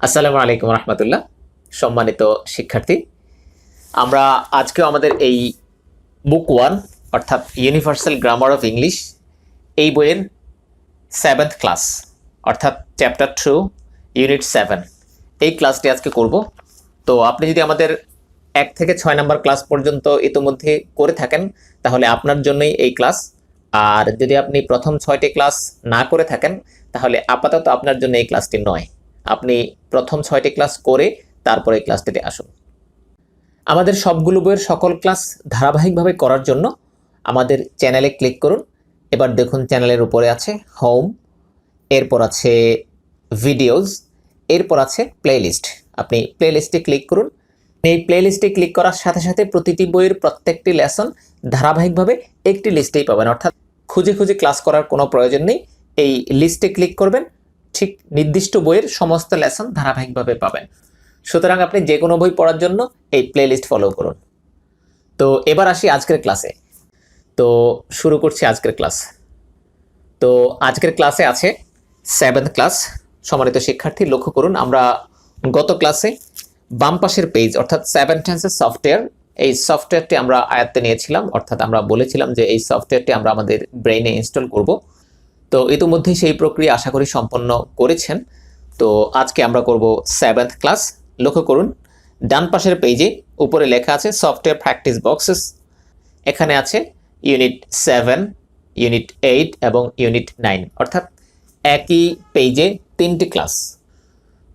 আসসালামু আলাইকুম রহমতুল্লাহ। সম্মানিত শিক্ষার্থী, আমরা আজকেও আমাদের এই বুক 1 অর্থাৎ ইউনিভার্সাল গ্রামার অফ ইংলিশ এই বইয়ের 7th ক্লাস অর্থাৎ চ্যাপ্টার 2 ইউনিট 7 এই ক্লাসটি আজকে করব। তো আপনি যদি আমাদের 1 থেকে 6 নম্বর ক্লাস পর্যন্ত ইতিমধ্যে করে থাকেন তাহলে আপনার জন্যই এই ক্লাস, আর যদি আপনি প্রথম 6টি ক্লাস না করে থাকেন তাহলে আপাতত আপনার জন্য এই ক্লাসটি নয়। আপনি প্রথম 6টি ক্লাস করে তারপরে এই ক্লাসটিতে আসুন। আমাদের সবগুলো বইয়ের সকল ক্লাস ধারাবাহিকভাবে করার জন্য আমাদের চ্যানেলে ক্লিক করুন। এবার দেখুন চ্যানেলের উপরে আছে হোম, এরপর আছে ভিডিওস, এরপর আছে প্লেলিস্ট। আপনি প্লেলিস্টে ক্লিক করুন। এই প্লেলিস্টে ক্লিক করার সাথে সাথে প্রতিটি বইয়ের প্রত্যেকটি লেসন ধারাবাহিকভাবে একটি লিস্টেই পাবেন, অর্থাৎ খুঁজে খুঁজে ক্লাস করার কোনো প্রয়োজন নেই। এই লিস্টে ক্লিক করবেন, ঠিক নির্দিষ্ট বইয়ের সমস্ত লেসন ধারাবাহিকভাবে পাবেন। সুতরাং আপনি যে কোনো বই পড়ার জন্য এই প্লেলিস্ট ফলো করুন। তো এবার আসি আজকের ক্লাসে। তো শুরু করছি আজকের ক্লাস। তো আজকের ক্লাসে আছে 7th ক্লাস। সম্মানিত শিক্ষার্থী, লক্ষ্য করুন, আমরা গত ক্লাসে বাম পাশের পেজ অর্থাৎ 7 টেন্সেস সফটওয়্যার, এই সফটওয়্যারটি আমরা আয়ত্তে নিয়েছিলাম, অর্থাৎ আমরা বলেছিলাম যে এই সফটওয়্যারটি আমরা আমাদের ব্রেইনে ইনস্টল করব। তো ইতিমধ্যেই সেই প্রক্রিয়া আশা করি সম্পন্ন করেছেন। তো আজকে আমরা করব 7th ক্লাস। লক্ষ্য করুন, ডান পাশের পেজে উপরে লেখা আছে সফটওয়্যার প্র্যাকটিস বক্সেস। এখানে আছে ইউনিট 7, ইউনিট 8 এবং ইউনিট 9, অর্থাৎ একই পেজে 3টি ক্লাস।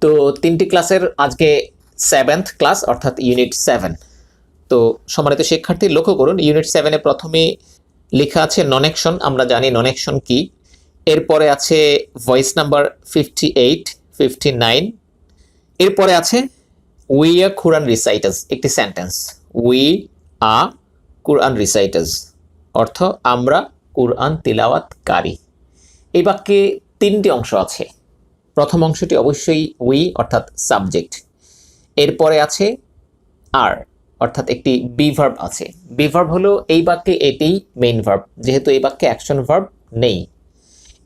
তো 3টি ক্লাসের আজকে 7th ক্লাস অর্থাৎ ইউনিট 7। তো সম্মানিত শিক্ষার্থী, লক্ষ্য করুন, ইউনিট 7-এ প্রথমে লেখা আছে নন অ্যাকশন। আমরা জানি নন অ্যাকশন কি। এরপরে আছে ভয়েস নাম্বার 58, 59। এরপরে আছে উই আ কুরআন রিসাইটার্স, একটি সেন্টেন্স, উই আ কুরআন রিসাইটার্স অর্থ আমরা কুরআন তিলাওয়াতকারী। এই বাক্যে 3টি অংশ আছে। প্রথম অংশটি অবশ্যই উই অর্থাৎ সাবজেক্ট। এরপরে আছে আর অর্থাৎ একটি বি ভার্ব আছে। বি ভার্ব হলো এই বাক্যে এটি মেইন ভার্ব, যেহেতু এই বাক্যে অ্যাকশন ভার্ব নেই।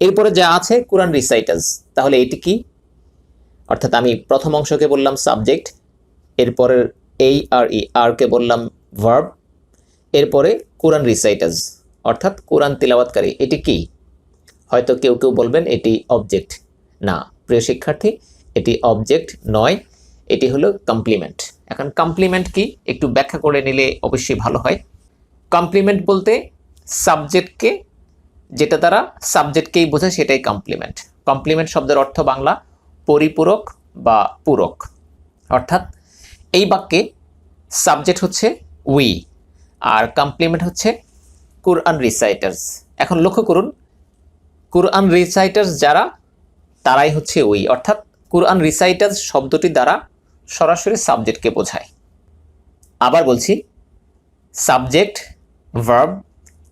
এরপরে যা আছে কুরআন রিসাইটার্স, তাহলে এটি কি? অর্থাৎ আমি প্রথম অংশকে বললাম সাবজেক্ট, এরপরের এই আর ই আর কে বললাম ভার্ব, এরপরে কুরআন রিসাইটার্স অর্থাৎ কুরআন তিলাওয়াতকারী। এটি কি? হয়তো কেউ কেউ বলবেন এটি অবজেক্ট। না প্রিয় শিক্ষার্থী, এটি অবজেক্ট নয়, এটি হলো কমপ্লিমেন্ট। এখন কমপ্লিমেন্ট কি একটু ব্যাখ্যা করে নিলে অবশ্যই ভালো হয়। কমপ্লিমেন্ট বলতে সাবজেক্টকে, যেটা দ্বারা সাবজেক্টকেই বোঝায় সেটাই কমপ্লিমেন্ট। কমপ্লিমেন্ট শব্দের অর্থ বাংলা পরিপূরক বা পূরক। অর্থাৎ এই বাক্যে সাবজেক্ট হচ্ছে উই আর কমপ্লিমেন্ট হচ্ছে কুরআন রিসাইটার্স। এখন লক্ষ্য করুন, কুরআন রিসাইটার্স যারা, তারাই হচ্ছে উই, অর্থাৎ কুরআন রিসাইটার্স শব্দটি দ্বারা সরাসরি সাবজেক্টকে বোঝায়। আবার বলছি, সাবজেক্ট, ভার্ব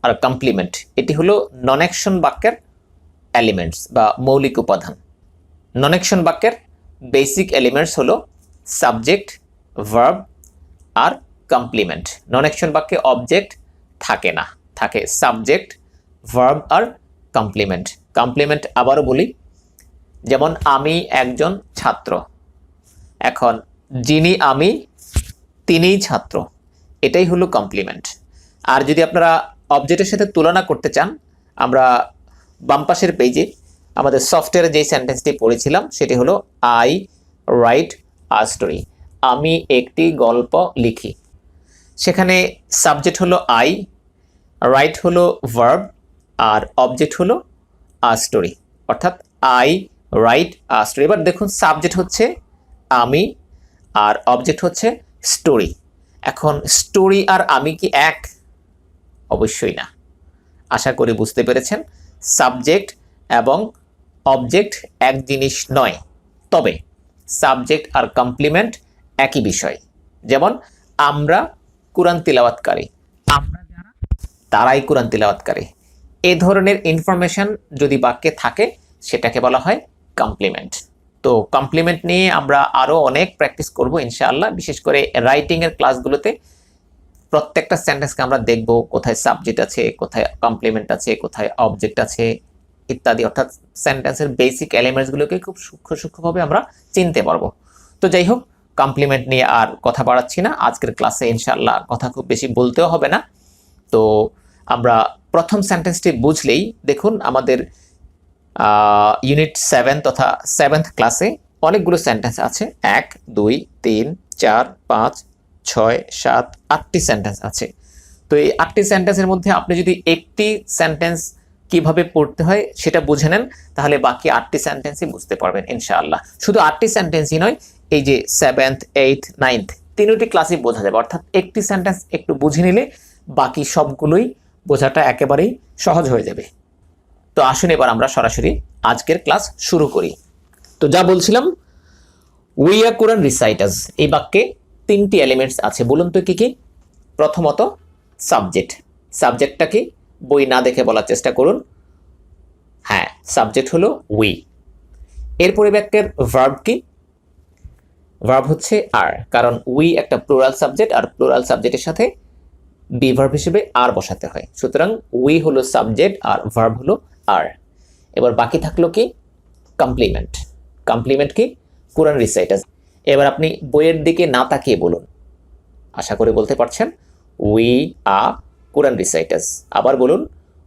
আর কমপ্লিমেন্ট এটি হলো নন অ্যাকশন বাক্যের এলিমেন্টস বা মৌলিক উপাদান। নন অ্যাকশন বাক্যের বেসিক এলিমেন্টস হলো সাবজেক্ট, ভার্ব আর কমপ্লিমেন্ট। নন অ্যাকশন বাক্যে অবজেক্ট থাকে না, থাকে সাবজেক্ট, ভার্ব আর কমপ্লিমেন্ট। কমপ্লিমেন্ট আবারও বলি, যেমন আমি একজন ছাত্র, এখন যিনি আমি তিনিই ছাত্র, এটাই হলো কমপ্লিমেন্ট। আর যদি আপনারা অবজেক্টের সাথে তুলনা করতে চান, আমরা বাম পাশের পেজে আমাদের সফটওয়্যারে যে সেন্টেন্সটি পড়েছিলাম সেটি হলো আই রাইট আ স্টোরি, আমি একটি গল্প লিখি। সেখানে সাবজেক্ট হলো আই, রাইট হলো ভার্ব আর অবজেক্ট হলো আ স্টোরি, অর্থাৎ আই রাইট আ স্টোরি। এবার দেখুন, সাবজেক্ট হচ্ছে আমি আর অবজেক্ট হচ্ছে স্টোরি। এখন স্টোরি আর আমি কি এক? অবশ্যই না। আশা করি বুঝতে পেরেছেন, সাবজেক্ট এবং অবজেক্ট এক জিনিস নয়। তবে সাবজেক্ট আর কমপ্লিমেন্ট একই বিষয়। যেমন আমরা কুরআন তিলাওয়াতকারী, আমরা যারা তারাই কুরআন তিলাওয়াতকারী, এ ধরনের ইনফরমেশন যদি বাক্যে থাকে সেটাকে বলা হয় কমপ্লিমেন্ট। তো কমপ্লিমেন্ট নিয়ে আমরা আরও অনেক প্র্যাকটিস করব ইনশাআল্লাহ। বিশেষ করে রাইটিংয়ের ক্লাসগুলোতে প্রত্যেকটা সেন্টেন্সকে আমরা দেখব কোথায় সাবজেক্ট আছে, কোথায় কমপ্লিমেন্ট আছে, কোথায় অবজেক্ট আছে, ইত্যাদি, অর্থাৎ সেন্টেন্সের বেসিক এলিমেন্টসগুলোকে খুব সূক্ষ্মভাবে আমরা চিনতে পারবো। তো যাই হোক, কমপ্লিমেন্ট নিয়ে আর কথা বাড়াচ্ছি না, আজকের ক্লাসে ইনশাআল্লাহ কথা খুব বেশি বলতেও হবে না। তো আমরা প্রথম সেন্টেন্সটি বুঝলেই দেখুন আমাদের ইউনিট 7 তথা 7th ক্লাসে অনেকগুলো সেন্টেন্স আছে, 1 2 3 4 5 6 7 8টি সেন্টেন্স আছে। তো এই 8টি সেন্টেন্সের মধ্যে আপনি যদি একটি সেন্টেন্স কিভাবে পড়তে হয় সেটা বুঝে নেন, তাহলে বাকি 8টি সেন্টেন্সই বুঝতে পারবেন ইনশাআল্লাহ। শুধু 8টি সেন্টেন্সই নয়, এই যে 7th 8th 9th তিনটি ক্লাসই বোঝা যাবে, অর্থাৎ একটি সেন্টেন্স একটু বুঝে নিলে বাকি সবগুলোই বোঝাটা একেবারেই সহজ হয়ে যাবে। তো আসুন এবার আমরা সরাসরি আজকের ক্লাস শুরু করি। তো যা বলছিলাম, উই আর কোরআন রিসাইটার্স, এই বাক্যে 3টি এলিমেন্টস আছে। বলুন তো কি কি? প্রথমত সাবজেক্ট। সাবজেক্টটা কি? বই না দেখে বলার চেষ্টা করুন। হ্যাঁ, সাবজেক্ট হলো উই। এরপরে বাক্যের ভার্ব কি? ভার্ব হচ্ছে আর, কারণ উই একটা প্লুরাল সাবজেক্ট, আর প্লুরাল সাবজেক্টের সাথে বি ভার্ব হিসেবে আর বসাতে হয়। সুতরাং উই হলো সাবজেক্ট আর ভার্ব হলো আর। এবার বাকি থাকলো কি? কমপ্লিমেন্ট। কমপ্লিমেন্ট কি? কোরআন রিসাইটার্স। এবার আপনি বইয়ের দিকে না তাকিয়ে বলুন, আশা করে বলতে পারছেন, উই আ কোরআন রিসাইটার্স। আবার বলুন,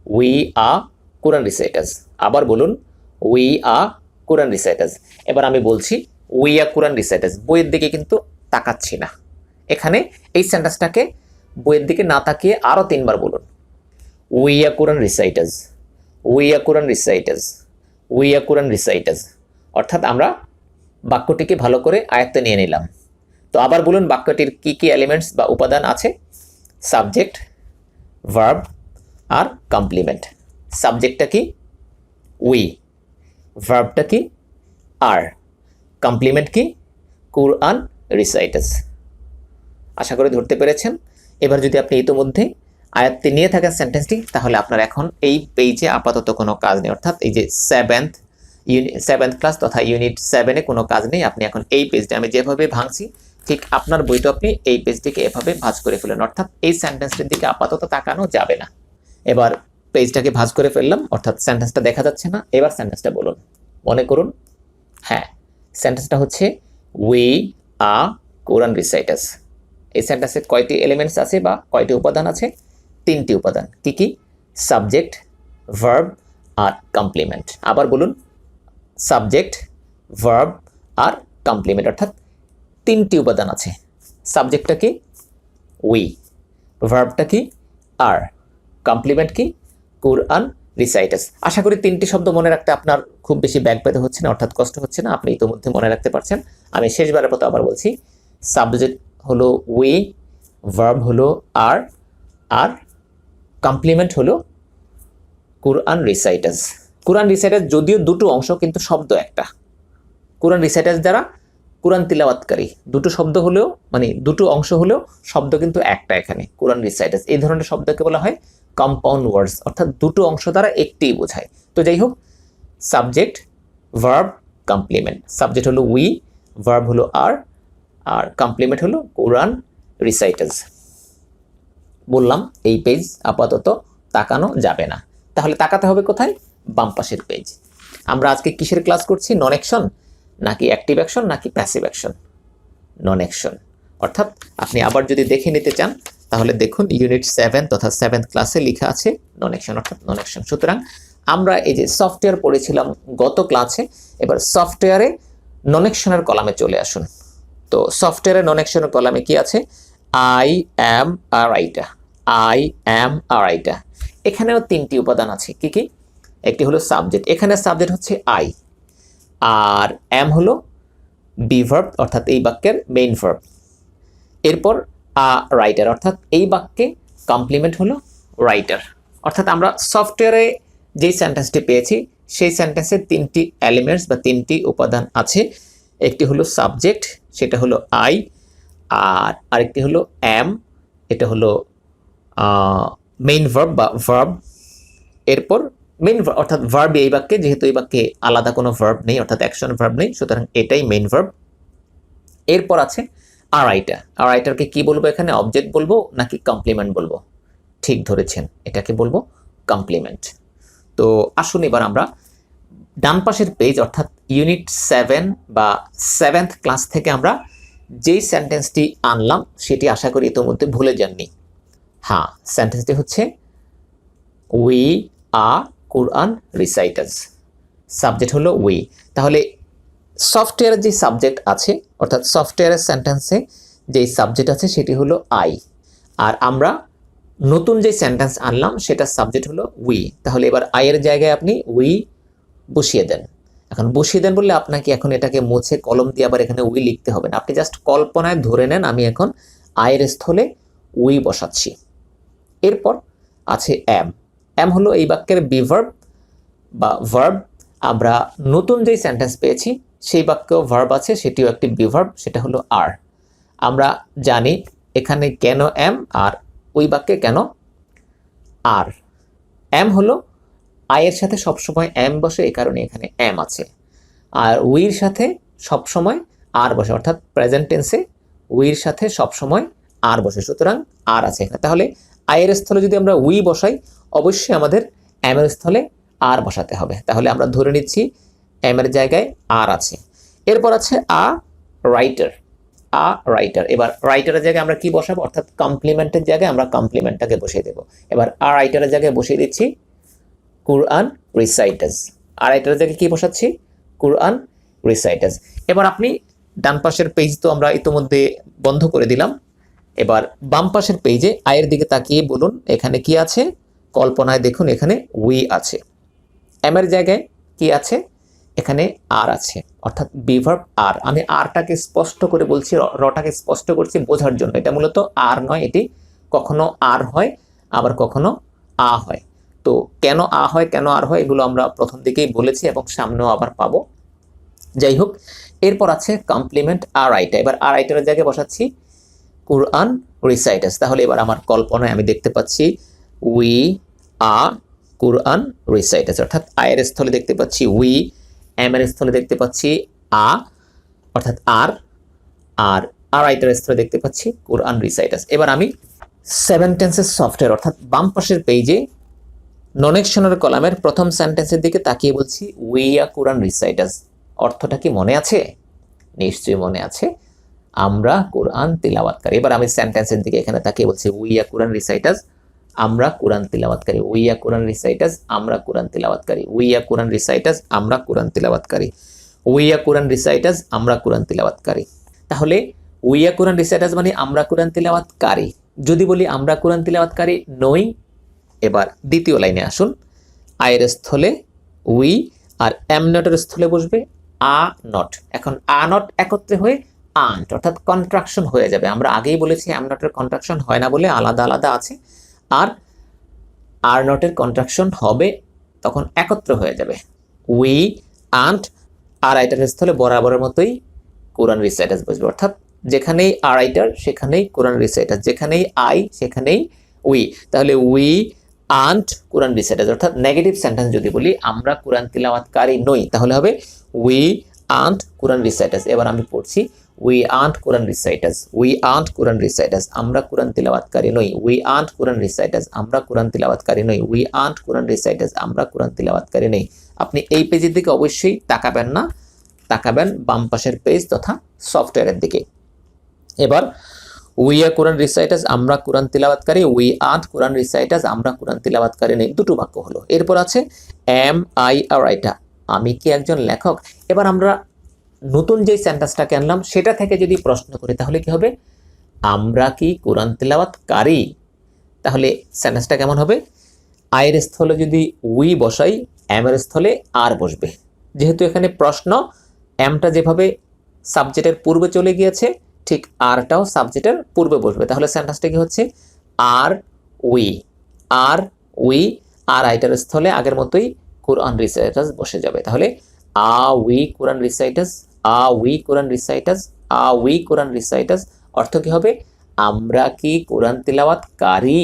উই আ কোরআন রিসাইটার্স। আবার বলুন, উই আ কোরআন রিসাইটার্স। এবার আমি বলছি উই আ কোরআন রিসাইটার্স, বইয়ের দিকে কিন্তু তাকাচ্ছি না। এখানে এই সেন্টেন্সটাকে বইয়ের দিকে না তাকিয়ে আরও 3বার বলুন, we are Quran reciters, we are Quran reciters, we are Quran reciters. অর্থাৎ আমরা বাক্যটিকে ভালো করে আয়ত্তে নিয়ে নিলাম। তো আবার বলুন বাক্যটির কি কি এলিমেন্টস বা উপাদান আছে? সাবজেক্ট, ভার্ব আর কমপ্লিমেন্ট। সাবজেক্টটা কি? উই। ভার্বটা কি? আর। কমপ্লিমেন্ট কি? কোরআন রিসাইটার্স। আশা করি ধরতে পেরেছেন। এবার যদি আপনি ইতিমধ্যে আয়ত্তে নিয়ে থাকেন সেন্টেন্সটি, তাহলে আপনার এখন এই পেজে আপাতত কোনো কাজ নেই, অর্থাৎ এই যে 7th ক্লাস তথা ইউনিট 7-এ কোনো কাজ নেই। আপনি এখন এই পেজটা আমি যেভাবে ভাঙছি, ঠিক আপনার বইটা আপনি এই পেজটিকে এভাবে ভাঁজ করে ফেলেন, অর্থাৎ এই সেন্টেন্সটির দিকে আপাতত তাকানো যাবে না। এবার পেজটাকে ভাঁজ করে ফেললাম, অর্থাৎ সেন্টেন্সটা দেখা যাচ্ছে না। এবার সেন্টেন্সটা বলুন, মনে করুন। হ্যাঁ, সেন্টেন্সটা হচ্ছে উই আ কোরআন রিসাইটার্স। এই সেন্টেন্সে কয়টি এলিমেন্টস আছে বা কয়টি উপাদান আছে? 3টি উপাদান। কি কি? সাবজেক্ট, ভার্ব আর কমপ্লিমেন্ট। আবার বলুন, সাবজেক্ট, ভার্ব আর কমপ্লিমেন্ট, অর্থাৎ 3টি উপাদান আছে। সাবজেক্টটা কি? উই। ভার্বটা কি? আর। কমপ্লিমেন্ট কি? কোরআন রিসাইটার্স। আশা করি 3টি শব্দ মনে রাখতে আপনার খুব বেশি ব্যাক ব্যথা হচ্ছে না, অর্থাৎ কষ্ট হচ্ছে না, আপনি ইতিমধ্যে মনে রাখতে পারছেন। আমি শেষবারের মতো আবার বলছি, সাবজেক্ট হলো উই, ভার্ব হলো আর, আর কমপ্লিমেন্ট হলো কোরআন রিসাইটার্স। কোরআন রিসাইটার্স যদিও দুটো অংশ, কিন্তু শব্দ একটা। কোরআন রিসাইটার্স দ্বারা কোরআন তিলাওয়াতকারী, দুটো শব্দ হলেও, মানে দুটো অংশ হলেও শব্দ কিন্তু একটা। এখানে কোরআন রিসাইটার্স এই ধরনের শব্দকে বলা হয় কম্পাউন্ড ওয়ার্ডস, অর্থাৎ দুটো অংশ দ্বারা একটিই বোঝায়। তো যাই হোক, সাবজেক্ট, ভার্ব, কমপ্লিমেন্ট। সাবজেক্ট হলো উই, ভার্ব হলো আর, আর কমপ্লিমেন্ট হলো কোরআন রিসাইটার্স। বললাম এই পেজ আপাতত তাকানো যাবে না, তাহলে তাকাতে হবে কোথায়? বাম পাশের পেজ। আমরা আজকে কিসের ক্লাস করছি? নন অ্যাকশন নাকি অ্যাক্টিভ অ্যাকশন নাকি প্যাসিভ অ্যাকশন? নন অ্যাকশন। অর্থাৎ আপনি আবার যদি দেখে নিতে চান, তাহলে দেখুন ইউনিট 7 তথা 7th ক্লাসে লেখা আছে নন অ্যাকশন, অর্থাৎ নন অ্যাকশন। সুতরাং আমরা এই যে সফটওয়্যার পড়েছিলাম গত ক্লাসে, এবার সফটওয়্যারে নন অ্যাকশনের কলামে চলে আসুন। তো সফটওয়্যারে নন অ্যাকশনের কলামে কি আছে? I am a writer, I am a writer. এখানেও 3টি উপাদান আছে। কি কি? একটি হলো সাবজেক্ট, এখানে সাবজেক্ট হচ্ছে আই, আর অ্যাম হলো বি ভার্ব, অর্থাৎ এই বাক্যের মেইন ভার্ব। এরপর আ রাইটার, অর্থাৎ এই বাক্যে কমপ্লিমেন্ট হলো রাইটার। অর্থাৎ আমরা সফটওয়্যারে যেই সেন্টেন্সটি পেয়েছি, সেই সেন্টেন্সের 3টি এলিমেন্টস বা 3টি উপাদান আছে। একটি হলো সাবজেক্ট, সেটা হলো আই, আর আরেকটি হলো অ্যাম, এটা হলো মেইন ভার্ব বা ভার্ব। এরপর মেইন অর্থাৎ ভার্ব এই বাক্যে, যেহেতু এই বাক্যে আলাদা কোনো ভার্ব নেই, অর্থাৎ অ্যাকশন ভার্ব নেই, সুতরাং এটাই মেইন ভার্ব। এরপর আছে আর রাইটার। আর রাইটারকে কি বলবো এখানে? অবজেক্ট বলবো নাকি কমপ্লিমেন্ট বলবো? ঠিক ধরেছেন, এটাকে বলবো কমপ্লিমেন্ট। তো আসুন এবার আমরা ডান পাশের পেজ অর্থাৎ ইউনিট 7 বা 7th ক্লাস থেকে আমরা যেই সেন্টেন্সটি আনলাম সেটি আশা করি ইতিমধ্যে ভুলে যাননি। হ্যাঁ, সেন্টেন্সটি হচ্ছে উই আর কোরআন রিসাইটার্স। সাবজেক্ট হলো উই। তাহলে সফটওয়্যারের যে সাবজেক্ট আছে অর্থাৎ সফটওয়্যারের সেন্টেন্সে যেই সাবজেক্ট আছে সেটি হলো আই, আর আমরা নতুন যে সেন্টেন্স আনলাম সেটার সাবজেক্ট হলো উই। তাহলে এবার আইয়ের জায়গায় আপনি উই বসিয়ে দেন। এখন বসিয়ে দেন বললে আপনাকে এখন এটাকে মুছে কলম দিয়ে আবার এখানে উই লিখতে হবে না, আপনি জাস্ট কল্পনায় ধরে নেন আমি এখন আইয়ের স্থলে উই বসাচ্ছি। এরপর আছে এম। এম হলো এই বাক্যের বিভার্ব বা ভার্ব। আমরা নতুন যেই সেন্টেন্স পেয়েছি সেই বাক্য ভার্ব আছে, সেটিও একটি বিভার্ব, সেটা হলো আর। আমরা জানি এখানে কেন এম আর ওই বাক্যে কেন আর। এম হলো আয়ের সাথে সবসময় এম বসে, এই কারণে এখানে এম আছে। আর উইর সাথে সবসময় আর বসে, অর্থাৎ প্রেজেন্ট টেন্সে উইর সাথে সবসময় আর বসে, সুতরাং আর আছে এখানে। তাহলে আয়ের স্থলে যদি আমরা উই বসাই অবশ্যই আমাদের এম এর স্থলে আর বসাতে হবে। তাহলে আমরা ধরে নিচ্ছি এম এর জায়গায় আর আছে। এরপর আছে আ রাইটার। A writer. এবার রাইটারের জায়গায় আমরা কি বসাবো, অর্থাৎ কমপ্লিমেন্টের জায়গায় আমরা কমপ্লিমেন্টটাকে বসিয়ে দেবো। এবার আ রাইটারের জায়গায় বসিয়ে দিচ্ছি কোরআন রিসাইটার্স। আর রাইটারের জায়গায় কি বসাচ্ছি, কোরআন রিসাইটার্স। এবার আপনি ডান পাশের পেজ তো আমরা ইতিমধ্যে বন্ধ করে দিলাম, এবার বাম পাশের পেজে আয়ের দিকে তাকিয়ে বলুন এখানে কি আছে। কল্পনায় দেখুন এখানে উই আছে। এম এর জায়গায় কি আছে, এখানে আর আছে, অর্থাৎ বিভার্ব আর। আমি আরটাকে স্পষ্ট করে বলছি, রটাকে স্পষ্ট করছি বোঝার জন্য। এটা মূলত আর নয়, এটি কখনো আর হয় আবার কখনো আ হয়। তো কেন আ হয় কেন আর হয় এগুলো আমরা প্রথম দিকেই বলেছি এবং সামনেও আবার পাবো। যাই হোক, এরপর আছে কমপ্লিমেন্ট আর রাইটার। এবার আর রাইটারের জায়গায় বসাচ্ছি কোরআন রিসাইটার্স। তাহলে এবার আমার কল্পনায় আমি দেখতে পাচ্ছি উই আ কোরআন রিসাইটার্স, অর্থাৎ আয়ের স্থলে দেখতে পাচ্ছি উই, এম এর স্থলে দেখতে পাচ্ছি আ অর্থাৎ আর, আর রাইটারের স্থলে দেখতে পাচ্ছি কোরআন রিসাইটার্স। এবার আমি 7 টেন্সের সফটওয়্যার অর্থাৎ বাম পাশের পেজে নন অ্যাকশনের কলামের প্রথম সেন্টেন্সের দিকে তাকিয়ে বলছি উই আর কোরআন রিসাইটার্স। অর্থটা কি মনে আছে? নিশ্চয়ই মনে আছে, আমরা কোরআন তিলাওয়াতকারী। এবার আমি সেন্টেন্সের দিকে এখানে তাকিয়ে বলছি উই আর কোরআন রিসাইটার্স, আমরা কোরআন তিলাওয়াতকারী। উই আর কোরআন রিসাইটার্স, আমরা কোরআন তিলাওয়াতকারী। উই আর কোরআন রিসাইটার্স, আমরা কোরআন তিলাওয়াতকারী। উই আর কোরআন রিসাইটার্স, আমরা কোরআন তিলাওয়াতকারী। তাহলে উই আর কোরআন রিসাইটার্স মানে আমরা কোরআন তিলাওয়াতকারী। যদি বলি আমরা কোরআন তিলাওয়াতকারী নই, এবার দ্বিতীয় লাইনে আসুন। আয়ের স্থলে উই আর এম নটের স্থলে বসবে আ নট। এখন আ নট একত্রে হয়ে আন্ট, অর্থাৎ কন্ট্রাকশন হয়ে যাবে। আমরা আগেই বলেছি এম নটের কন্ট্রাকশন হয় না বলে আলাদা আলাদা আছে, আর আর নটের কন্ট্রাকশন হবে তখন একত্র হয়ে যাবে। উই আন্ট আর রাইটারের স্থলে বরাবরের মতোই কোরআন রিসাইটার্স বসবে, অর্থাৎ যেখানেই আর রাইটার সেখানেই কোরআন রিসাইটার্স, যেখানেই আই সেখানেই উই। তাহলে উই আন্ট কোরআন রিসাইটার্স, অর্থাৎ নেগেটিভ সেন্টেন্স যদি বলি আমরা কোরআন তিলাওয়াতকারী নই তাহলে হবে উই আন্ট কোরআন রিসাইটার্স। এবার আমি পড়ছি we aren't Quran reciters, we aren't Quran reciters, আমরা কোরআন তিলাওয়াতকারী নই। উই আন্ট কোরআন রিসাইটার্স, আমরা কোরআন তিলাওয়াতকারী নই। উই আন্ট কোরআন রিসাইটার্স, আমরা কোরআন তিলাওয়াতকারী নই। আপনি এই পেজের দিকে অবশ্যই তাকাবেন না, তাকাবেন বাম পাশের পেজ তথা সফটওয়্যারের দিকে। এবার উই আর কোরআন রিসাইটার্স, আমরা কোরআন তিলাওয়াতকারী। উই আন্ট কোরআন রিসাইটার্স, আমরা কোরআন তিলাওয়াতকারী নেই। দুটো বাক্য হলো। এরপর আছে এম আই আ রাইটার, আমি কি একজন লেখক। এবার আমরা নতুন যে সেন্টেন্সটাকে আনলাম সেটা থেকে যদি প্রশ্ন করি তাহলে কি হবে, আমরা কি কোরআন তিলাওয়াতকারী। তাহলে সেন্টেন্সটা কেমন হবে, আয়ের স্থলে যদি উই বসাই এম এর স্থলে আর বসবে। যেহেতু এখানে প্রশ্ন, এমটা যেভাবে সাবজেক্টের পূর্বে চলে গিয়েছে ঠিক আরটাও সাবজেক্টের পূর্বে বসবে। তাহলে সেন্টেন্সটা কি হচ্ছে আর উই, আর উই আর রাইটারের স্থলে আগের মতোই কোরআন রিসাইটার্স বসে যাবে। তাহলে are we Quran reciters, are we Quran reciters, are we Quran reciters. অর্থ কি হবে, আমরা কি কোরআন তিলাওয়াতকারী।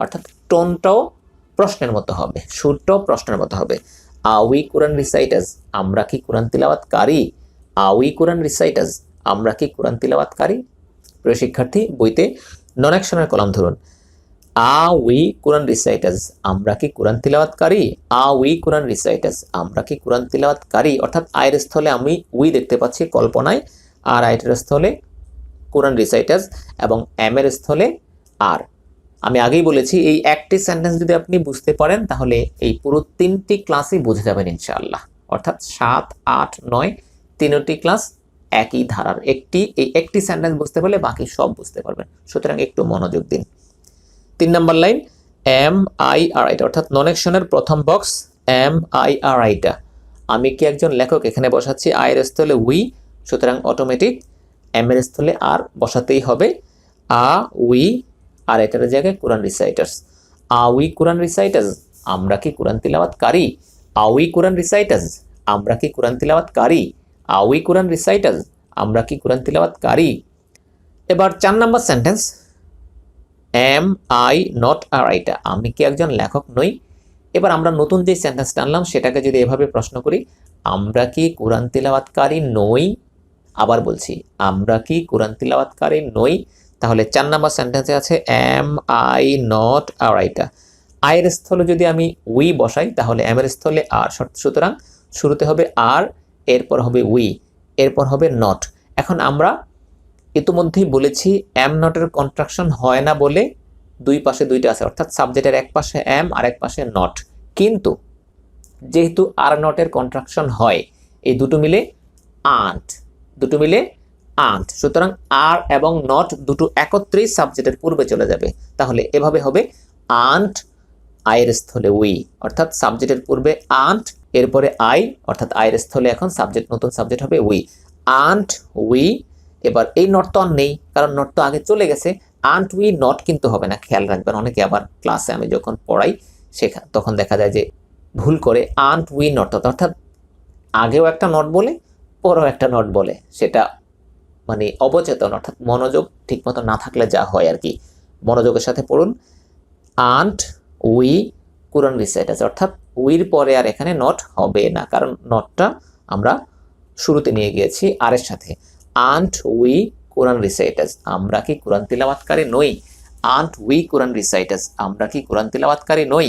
অর্থাৎ টোনটাও প্রশ্নের মতো হবে, সুরটাও প্রশ্নের মতো হবে। আ উই কোরআন রিসাইটার্স, আমরা কি কোরআন তিলাওয়াতকারী। আ উই কোরআন রিসাইটার্স, আমরা কি কোরআন তিলাওয়াতকারী। প্রিয় শিক্ষার্থী, বইতে নন অ্যাকশনের কলাম ধরুন। উই কোরআন রিসাইটার্স, আমরা কি কোরআন তিলাওয়াতকারী? উই কোরআন রিসাইটার্স, আমরা কি কোরআন তিলাওয়াতকারী? অর্থাৎ আয়ের স্থলে আমি উই দেখতে পাচ্ছি কল্পনায়, আর আইটের স্থলে কোরআন রিসাইটার্স এবং এম এর স্থলে আর। আমি আগেই বলেছি এই একটি সেন্টেন্স যদি আপনি বুঝতে পারেন তাহলে এই পুরো 3টি ক্লাসই বুঝে যাবেন ইনশাআল্লাহ। অর্থাৎ 7, 8, 9 3টি ক্লাস একই ধারার এই একটি সেন্টেন্স বুঝতে পারলে বাকি সব বুঝতে পারবেন। সুতরাং একটু মনোযোগ দিন। 3 নম্বর লাইন এম আই আর আইটা, অর্থাৎ নন অ্যাকশনের প্রথম বক্স এম আই আর আইটা। আমি কি একজন লেখক? এখানে বসাচ্ছি আয়ের স্থলে উই, সুতরাং অটোমেটিক এম এর স্থলে আর বসাতেই হবে। উই আর এটার জায়গায় কোরআন রিসাইটার্স। উই কোরআন রিসাইটার্স, আমরা কি কোরআন তিলাওয়াতকারী? উই কোরআন রিসাইটার্স, আমরা কি কোরআন তিলাওয়াতকারী? উই কোরআন রিসাইটার্স, আমরা কি কোরআন তিলাওয়াতকারী? এবার 4 নম্বর sentence am I not a writer, আমি কি একজন লেখক নই? এবার আমরা নতুন যে সেন্টেন্সটা আনলাম সেটাকে যদি এভাবে প্রশ্ন করি, আমরা কি কোরআন তিলাওয়াতকারী নই? আবার বলছি, আমরা কি কোরআন তিলাওয়াতকারী নই? তাহলে 4 নম্বর সেন্টেন্সে আছে am I not a writer. আয়ের স্থলে যদি আমি উই বসাই তাহলে এম এর স্থলে আর, সুতরাং শুরুতে হবে আর, এরপর হবে উই, এরপর হবে নট। এখন আমরা ইতিমধ্যেই বলেছি এম নটের কন্ট্রাকশন হয় না বলে দুই পাশে দুইটা আছে, অর্থাৎ সাবজেক্টের এক পাশে এম আর এক পাশে নট। কিন্তু যেহেতু আর নটের কন্ট্রাকশন হয়, এই দুটো মিলে আন্ট, সুতরাং আর এবং নট দুটো একত্রেই সাবজেক্টের পূর্বে চলে যাবে। তাহলে এভাবে হবে আন্ট আয়ের স্থলে উই, অর্থাৎ সাবজেক্টের পূর্বে আন্ট, এরপরে আই, অর্থাৎ আয়ের স্থলে এখন সাবজেক্ট, নতুন সাবজেক্ট হবে উই, আন্ট উই। এবার এই নট তো আর নেই, কারণ নট তো আগে চলে গেছে। আন্ট উই নট কিন্তু হবে না, খেয়াল রাখবেন। অনেকে আবার ক্লাসে আমি যখন পড়াই তখন দেখা যায় যে ভুল করে আন্ট উই নট, অর্থাৎ আগেও একটা নট বলে পরেও একটা নট বলে, সেটা মানে অবচেতন, অর্থাৎ মনোযোগ ঠিকমতো না থাকলে যা হয় আর কি। মনোযোগের সাথে পড়ুন, আন্ট উই কোরআন রিসাইটার্স, অর্থাৎ উইর পরে আর এখানে নট হবে না, কারণ নটটা আমরা শুরুতে নিয়ে গিয়েছি আর এর সাথে। আন্ট উই কোরআন রিসাইটার্স, আমরা কি কোরআন তিলাওয়াতকারী নই? আন্ট উই কোরআন রিসাইটার্স, আমরা কি কোরআন তিলাওয়াতকারী নই?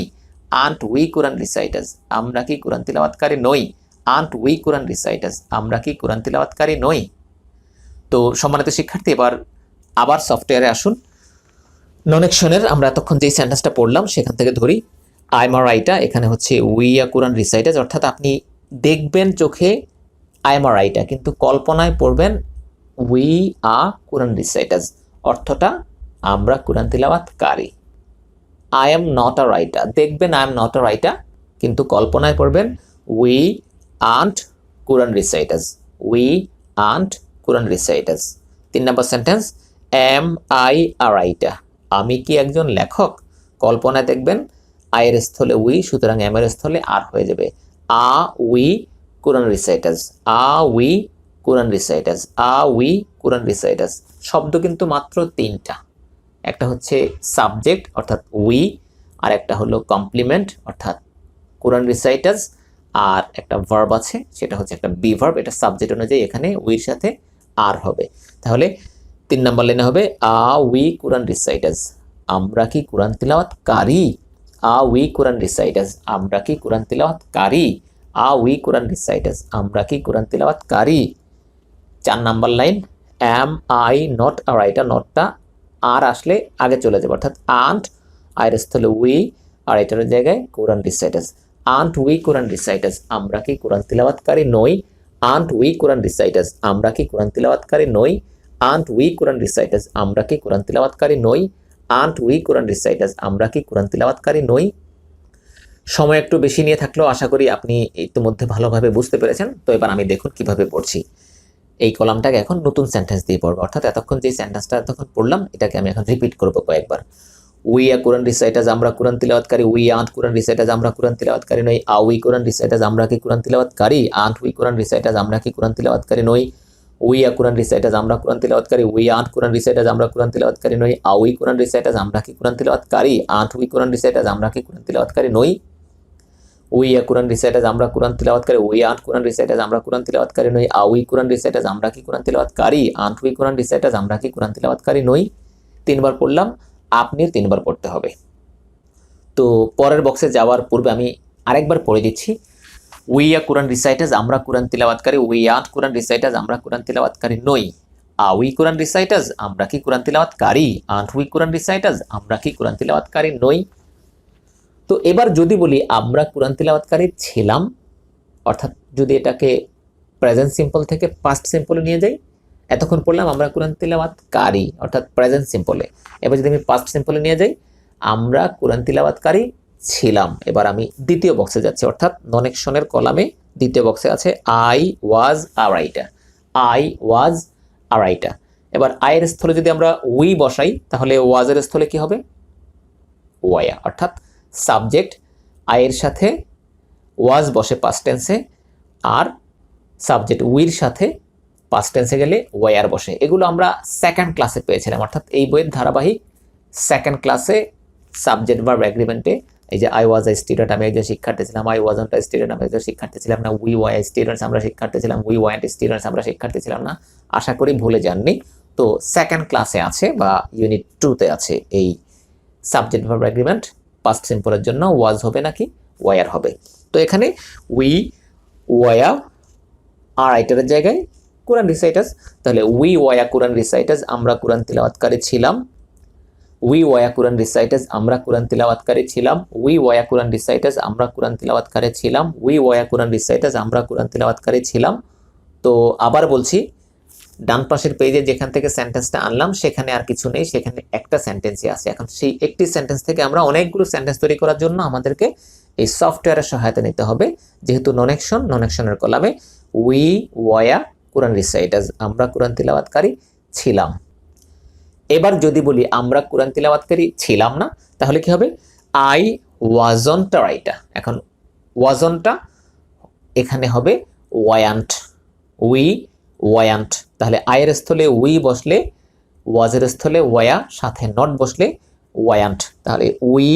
আন্ট উই কোরআন রিসাইটার্স, আমরা কি কোরআন তিলাওয়াতকারী নই? আন্ট উই কোরআন রিসাইটার্স, আমরা কি কোরআন তিলাওয়াতকারী নই? তো সম্মানিত শিক্ষার্থী, এবার আবার সফটওয়্যারে আসুন। নন অ্যাকশনের আমরা এতক্ষণ যেই সেন্টেন্সটা পড়লাম সেখান থেকে ধরি। আই এম আ রাইটার, এখানে হচ্ছে উই আ কোরআন রিসাইটার্স, অর্থাৎ আপনি দেখবেন চোখে আই এম আ রাইটার, কিন্তু কল্পনায় পড়বেন উই আ কোরআন রিসাইটার্স, অর্থটা আমরা কোরআন তিলাওয়াতকারী। I am not a writer, দেখবেন I am not a writer, কিন্তু কল্পনায় পড়বেন we aren't Quran reciters, we aren't Quran reciters. 3 নম্বর sentence am I a writer, আমি কি একজন লেখক? কল্পনায় দেখবেন আয়ের স্থলে উই, সুতরাং এম এর স্থলে আর হয়ে যাবে we Quran reciters, we Quran reciters, we Quran reciters. শব্দ কিন্তু মাত্র 3টা, একটা হচ্ছে সাবজেক্ট অর্থাৎ উই, আর একটা হলো কমপ্লিমেন্ট অর্থাৎ কোরআন রিসাইটার্স, আর একটা ভার্ব আছে সেটা হচ্ছে একটা বি ভার্ব, এটা সাবজেক্ট অনুযায়ী এখানে উইর সাথে আর হবে। তাহলে 3 নম্বর লাইনে হবে উই কোরআন রিসাইটার্স, আমরা কি কোরআন তিলাওয়াতকারী? উই কোরআন রিসাইটার্স, আমরা কি কোরআন তিলাওয়াতকারী? উই কোরআন রিসাইটার্স, আমরা কি কোরআন তিলাওয়াতকারী? 4 নম্বর line am I not a writer, নটটা আর আসলে আগে চলে যাবে, অর্থাৎ আন্ট আয়ের স্থলে উই আর এটার জায়গায় কোরআন রিসাইটার্স, আন্ট উই কোরআন রিসাইটার্স, আমরা কি কোরআন তিলাওয়াতকারী নই? আন্ট উই কোরআন রিসাইটার্স, আমরা কি কোরআন তিলাওয়াতকারী নই? আন্ট উই কোরআন রিসাইটার্স, আমরা কি কোরআন তিলাওয়াতকারী নই? আন্ট উই কোরআন রিসাইটার্স, আমরা কি কোরআন তিলাওয়াতকারী নই? সময় একটু বেশি নিয়ে থাকলেও আশা করি আপনি ইতিমধ্যে ভালোভাবে বুঝতে পেরেছেন। তো এবার আমি দেখুন কিভাবে পড়ছি। এই কলামটাকে এখন নতুন সেন্টেন্স দিয়ে পড়বো, অর্থাৎ এতক্ষণ যে সেন্টেন্সটা এতক্ষণ পড়লাম এটাকে আমি এখন রিপিট করবো কয়েকবার। উই আ কোরআন রিসাইটার্স, আমরা কোরআন তিলাওয়াতকারী। উই আন্ট কোরআন রিসাইটার্স, আমরা কোরআন তিলাওয়াতকারী নই। উই কোরআন রিসাইটার্স, আমরা কি কোরআন তিলাওয়াতকারী? আন্ট উই কোরআন রিসাইটার্স, আমরা কি কোরআন তিলাওয়াতকারী নই? উই আ কোরআন রিসাইটার্স, আমরা কোরআন তিলাওয়াতকারী। উই আন্ট কোরআন রিসাইটার্স, আমরা কোরআন তিলাওয়াতকারী নই। উই কোরআন রিসাইটার্স, আমরা কি কোরআন তিলাওয়াতকারী? আন্ট উই কোরআন রিসাইটার্স, আমরা কি কোরআন তিলাওয়াতকারী নই? উই আ কোরআন রিসাইটার্স, আমরা কোরআন তিলাওয়াতকারী। উই আন্ট কোরআন রিসাইটার্স, আমরা কোরআন তিলাওয়াতকারী নই। উই কোরআন রিসাইটার্স, আমরা কি কোরআন তিলাওয়াতকারী? আন্ট উই কোরআন রিসাইটার্স, আমরা কি কোরআন তিলাওয়াতকারী নই? 3 বার পড়লাম। আপনিও 3 বার পড়তে হবে। তো পরের বক্সে যাওয়ার পূর্বে আমি আরেকবার পড়ে দিচ্ছি। উই আর কোরআন রিসাইটার্স, আমরা কোরআন তিলাওয়াতকারী। উই আন্ট কোরআন রিসাইটার্স, আমরা কোরআন তিলাওয়াতকারী নই। উই কোরআন রিসাইটার্স, আমরা কি কোরআন তিলাওয়াতকারী? আন্ট উই কোরআন রিসাইটার্স, আমরা কি কোরআন তিলাওয়াতকারী নই? তো এবার যদি বলি আমরা কোরআন তিলাওয়াতকারী ছিলাম, অর্থাৎ যদি এটাকে প্রেজেন্ট সিম্পল থেকে পাস্ট সিম্পলে নিয়ে যাই, এতক্ষণ পড়লাম আমরা কোরআন তিলাওয়াতকারী অর্থাৎ প্রেজেন্ট সিম্পলে। এবার যদি আমি পাস্ট সিম্পলে নিয়ে যাই, আমরা কোরআন তিলাওয়াতকারী ছিলাম। এবার আমি দ্বিতীয় বক্সে যাচ্ছি, অর্থাৎ নন অ্যাকশনের কলামে দ্বিতীয় বক্সে আছে I was a writer. I was a writer. এবার আয়ের স্থলে যদি আমরা উই বসাই, তাহলে ওয়াজের স্থলে কি হবে? ওয়া, অর্থাৎ সাবজেক্ট আয়ের সাথে ওয়াজ বসে পাস্ট টেন্সে, আর সাবজেক্ট উইর সাথে পাস্ট টেন্সে গেলে ওয়ার বসে। এগুলো আমরা সেকেন্ড ক্লাসে পেয়েছিলাম, অর্থাৎ এই বইয়ের ধারাবাহিক সেকেন্ড ক্লাসে সাবজেক্ট ভার্ব এগ্রিমেন্টে এই যে আই ওয়াজ আ স্টুডেন্ট আমি একজন শিক্ষার্থী ছিলাম, আই ওয়াজন্ট আ স্টুডেন্ট আমি একজন শিক্ষার্থী ছিলাম না, উই ওয়ার স্টুডেন্টস আমরা শিক্ষার্থী ছিলাম, উই ওয়ান্ট স্টুডেন্টস আমরা শিক্ষার্থী ছিলাম না। আশা করি ভুলে যাননি। তো সেকেন্ড ক্লাসে আছে বা ইউনিট 2তে আছে এই সাবজেক্ট ভার্ব এগ্রিমেন্ট। পাস্ট সিম্পলের জন্য ওয়াজ হবে নাকি ওয়ার হবে। তো এখানে উই ওয়া আর রাইটারের জায়গায় কোরআন রিসাইটার্স, তাহলে উই ওয়া কোরআন রিসাইটার্স, আমরা কোরআন তিলাওয়াতকারী ছিলাম। উই ওয়া কোরআন রিসাইটার্স, আমরা কোরআন তিলাওয়াতকারী ছিলাম। উই ওয়া কোরআন রিসাইটার্স, আমরা কোরআন তিলাওয়াতকারী ছিলাম। উই ওয়া কোরআন রিসাইটার্স, আমরা কোরআন তিলাওয়াতকারী ছিলাম। তো আবার বলছি, ডান পাশের পেজে যেখান থেকে সেন্টেন্সটা আনলাম সেখানে আর কিছু নেই, সেখানে একটা সেন্টেন্সই আছে। এখন সেই একটি সেন্টেন্স থেকে আমরা অনেকগুলো সেন্টেন্স তৈরি করার জন্য আমাদেরকে এই সফটওয়্যারের সহায়তা নিতে হবে। যেহেতু নন অ্যাকশনের কলামে উই ওয়া কোরআন রিসাইটার্স, আমরা কোরআন তিলাওয়াতকারী ছিলাম। এবার যদি বলি আমরা কোরআন তিলাওয়াতকারী ছিলাম না, তাহলে কি হবে? I wasn't a writer. এখন ওয়াজন্টটা এখানে হবে ওয়ান্ট, উই ওয়ান্ট। তাহলে আয়ের স্থলে উই বসলে ওয়াজের স্থলে ওয়া, সাথে নট বসলে ওয়ান্ট। তাহলে উই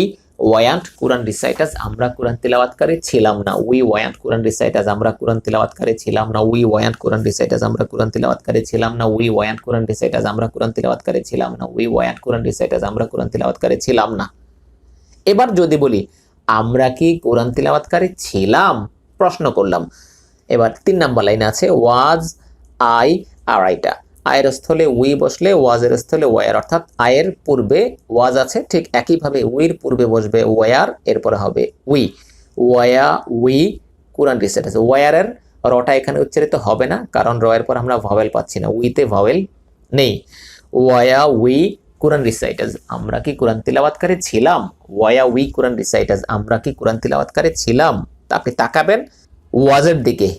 ওয়ান্ট কোরআন রিসাইটার্স, আমরা কোরআন তিলাওয়াতকারী ছিলাম না। উই ওয়ান্ট কোরআন রিসাইটার্স, আমরা কোরআন তিলাওয়াতকারী ছিলাম না। উই ওয়ান্ট কোরআন রিসাইটার্স, আমরা কোরআন তিলাওয়াতকারী ছিলাম না। উই ওয়ান্ট কোরআন রিসাইটার্স, আমরা কোরআন তিলাওয়াতকারী ছিলাম না। উই ওয়ান্ট কোরআন রিসাইটার্স, আমরা কোরআন তিলাওয়াতকারী ছিলাম না। এবার যদি বলি আমরা কি কোরআন তিলাওয়াতকারী ছিলাম, প্রশ্ন করলাম। এবার 3 নম্বর লাইনে আছে ওয়াজ আই আ রাইটার। আয়ের স্থলে উই বসলে ওয়াজের স্থলে ওয়ার, অর্থাৎ আয়ের পূর্বে ওয়াজ আছে, ঠিক একইভাবে উইর পূর্বে বসবে ওয়ার, এরপরে হবে উই। ওয়া উই কোরআন রিসাইটার্স। ওয়ারের রটা এখানে উচ্চারিত হবে না, কারণ রয়ের পর আমরা ভাওয়েল পাচ্ছি না, উইতে ভাওয়েল নেই। ওয়া উই কোরআন রিসাইটার্স, আমরা কি কোরআন তিলাওয়াতকারী ছিলাম। ওয়া উই কোরআন রিসাইটার্স, আমরা কি কোরআন তিলাওয়াতকারী ছিলাম। আপনি তাকাবেন ওয়াজের দিকে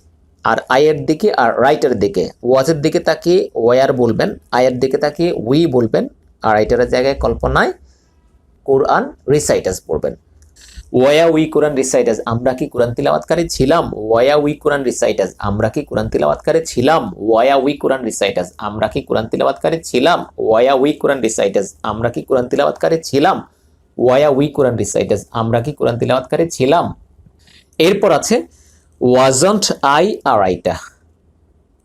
আর আয়ের দিকে আর রাইটার দিকে। ওয়াজের দিকে তাকিয়ে ওয়ার বলবেন, আয়ের দিকে তাকিয়ে উই বলবেন, আর রাইটারের জায়গায় কল্পনায় কোরআন রিসাইটার্স পড়বেন। ওয়া উই কোরআন রিসাইটার্স, আমরা কি কোরআন তিলাওয়াতকারী ছিলাম। ওয়া উই কোরআন রিসাইটার্স, আমরা কি কোরআন তিলাওয়াতকারী ছিলাম। ওয়া উই কোরআন রিসাইটার্স, আমরা কি কোরআন তিলাওয়াতকারী ছিলাম। ওয়া উই কোরআন রিসাইটার্স, আমরা কি কোরআন তিলাওয়াতকারী ছিলাম। ওয়া উই কোরআন রিসাইটার্স, আমরা কি কোরআন তিলাওয়াতকারী ছিলাম। এরপর আছে ওয়াজন্ট আই আ রাইটার,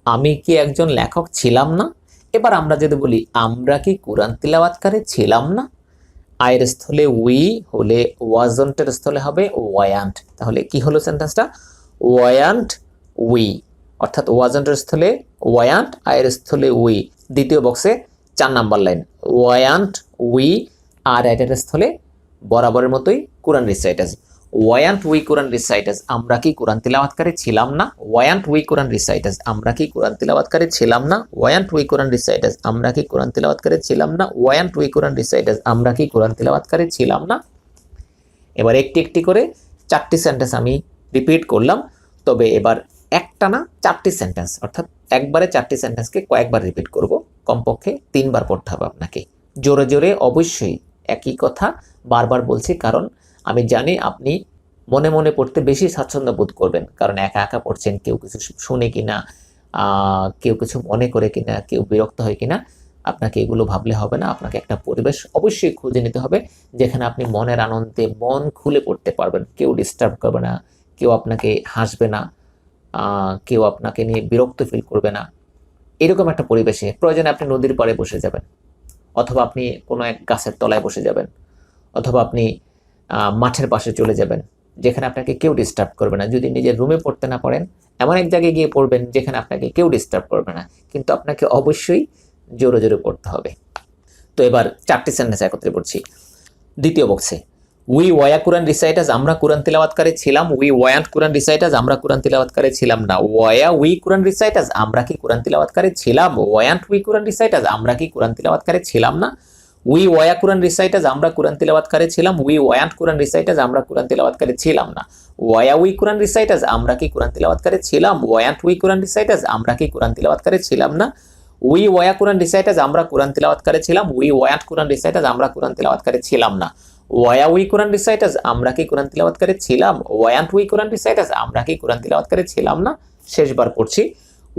আমি কি একজন লেখক ছিলাম না। এবার আমরা যদি বলি আমরা কি কোরআন তিলাওয়াতকারী ছিলাম না, আয়ের স্থলে উই হলে ওয়াজন্টের স্থলে হবে ওয়ান্ট। তাহলে কি হলো সেন্টেন্সটা? ওয়ান্ট উই, অর্থাৎ ওয়াজন্টের স্থলে ওয়ান্ট, আয়ের স্থলে উই। দ্বিতীয় বক্সে 4 নম্বর লাইন, ওয়ান্ট উই আর রাইটারের স্থলে বরাবরের মতোই কোরআন রিসাইটার্স। ওয়ান্ট উই কোরআন রিসাইটার্স, আমরা কি কোরআন তিলাওয়াতকারী ছিলাম না। ওয়ান্ট উই কোরআন রিসাইটার্স, আমরা কি কোরআন তিলাওয়াতকারী ছিলাম না। ওয়ান্ট উই কোরআন রিসাইটার্স, আমরা কি কোরআন তিলাওয়াতকারী ছিলাম না। ওয়ান্ট উই কোরআন রিসাইটার্স, আমরা কি কোরআন তিলাওয়াতকারী ছিলাম না। এবার একটি একটি করে 4টি সেন্টেন্স আমি রিপিট করলাম, তবে এবার একটা না 4টি সেন্টেন্স, অর্থাৎ একবারে 4টি সেন্টেন্সকে কয়েকবার রিপিট করব, কমপক্ষে 3 বার পড়তে হবে আপনাকে। জোরে জোরে অবশ্যই একই কথা বারবার বলছি, কারণ আমি জানি আপনি মনে মনে পড়তে বেশি স্বাচ্ছন্দ্য বোধ করবেন, কারণ একা একা পড়ছেন, কেউ কিছু শুনে কিনা, কেউ কিছু মনে করে কিনা, কেউ বিরক্ত হয় কিনা, আপনাকে এগুলো ভাবলে হবে না। আপনাকে একটা পরিবেশ অবশ্যই খুঁজে নিতে হবে যেখানে আপনি মনের আনন্দে মন খুলে পড়তে পারবেন। কেউ ডিস্টার্ব করবে না, কেউ আপনাকে হাসবে না, কেউ আপনাকে নিয়ে বিরক্ত ফিল করবে না। এরকম একটা পরিবেশে প্রয়োজনে আপনি নদীর পাড়ে বসে যাবেন, অথবা আপনি কোনো এক গাছের তলায় বসে যাবেন, অথবা আপনি মাঠের পাশে চলে যাবেন যেখানে আপনাকে কেউ ডিস্টার্ব করবে না। যদি নিজের রুমে পড়তে না পারেন, এমন এক জায়গায় গিয়ে পড়বেন যেখানে আপনাকে কেউ ডিস্টার্ব করবে না, কিন্তু আপনাকে অবশ্যই জোরে জোরে পড়তে হবে। তো এবার 4টি সেন্টেন্স একত্রে পড়ছি। দ্বিতীয় বক্সে, উই ওয়া কুরআন রিসাইটার্স, আমরা কুরআন তিলাওয়াতকারী ছিলাম। উই ওয়ান্ট কুরআন রিসাইটার্স, আমরা কুরআন তিলাওয়াতকারী ছিলাম না। ওয়া উই কুরআন রিসাইটার্স, আমরা কি কুরআন তিলাওয়াতকারী ছিলাম। ওয়ান্ট উই কুরআন রিসাইটার্স, আমরা কি কুরআন তিলাওয়াতকারী ছিলাম না। উই ওয়া কুরআন রিসাইটার্স, আমরা কুরআন তিলাওয়াতকারী ছিলাম। উই ওয়ান্ট কুরআন রিসাইটার্স, আমরা কুরআন তিলাওয়াতকারী ছিলাম না। ওয়া উই কুরআন রিসাইটার্স, আমরা কি কুরআন তিলাওয়াতকারী ছিলাম। ওয়ান্ট উই কুরআন রিসাইটার্স, আমরা কি কুরআন তিলাওয়াতকারী ছিলাম না। উই ওয়া কুরআন রিসাইটার্স, আমরা কুরআন তিলাওয়াতকারী ছিলাম। উই ওয়ান্ট কুরআন রিসাইটার্স, আমরা কুরআন তিলাওয়াতকারী ছিলাম না। ওয়া উই কুরআন রিসাইটার্স, আমরা কি কুরআন তিলাওয়াতকারী ছিলাম। ওয়ান্ট উই কুরআন রিসাইটার্স, আমরা কি কুরআন তিলাওয়াতকারী ছিলাম না। শেষবার পড়ছি,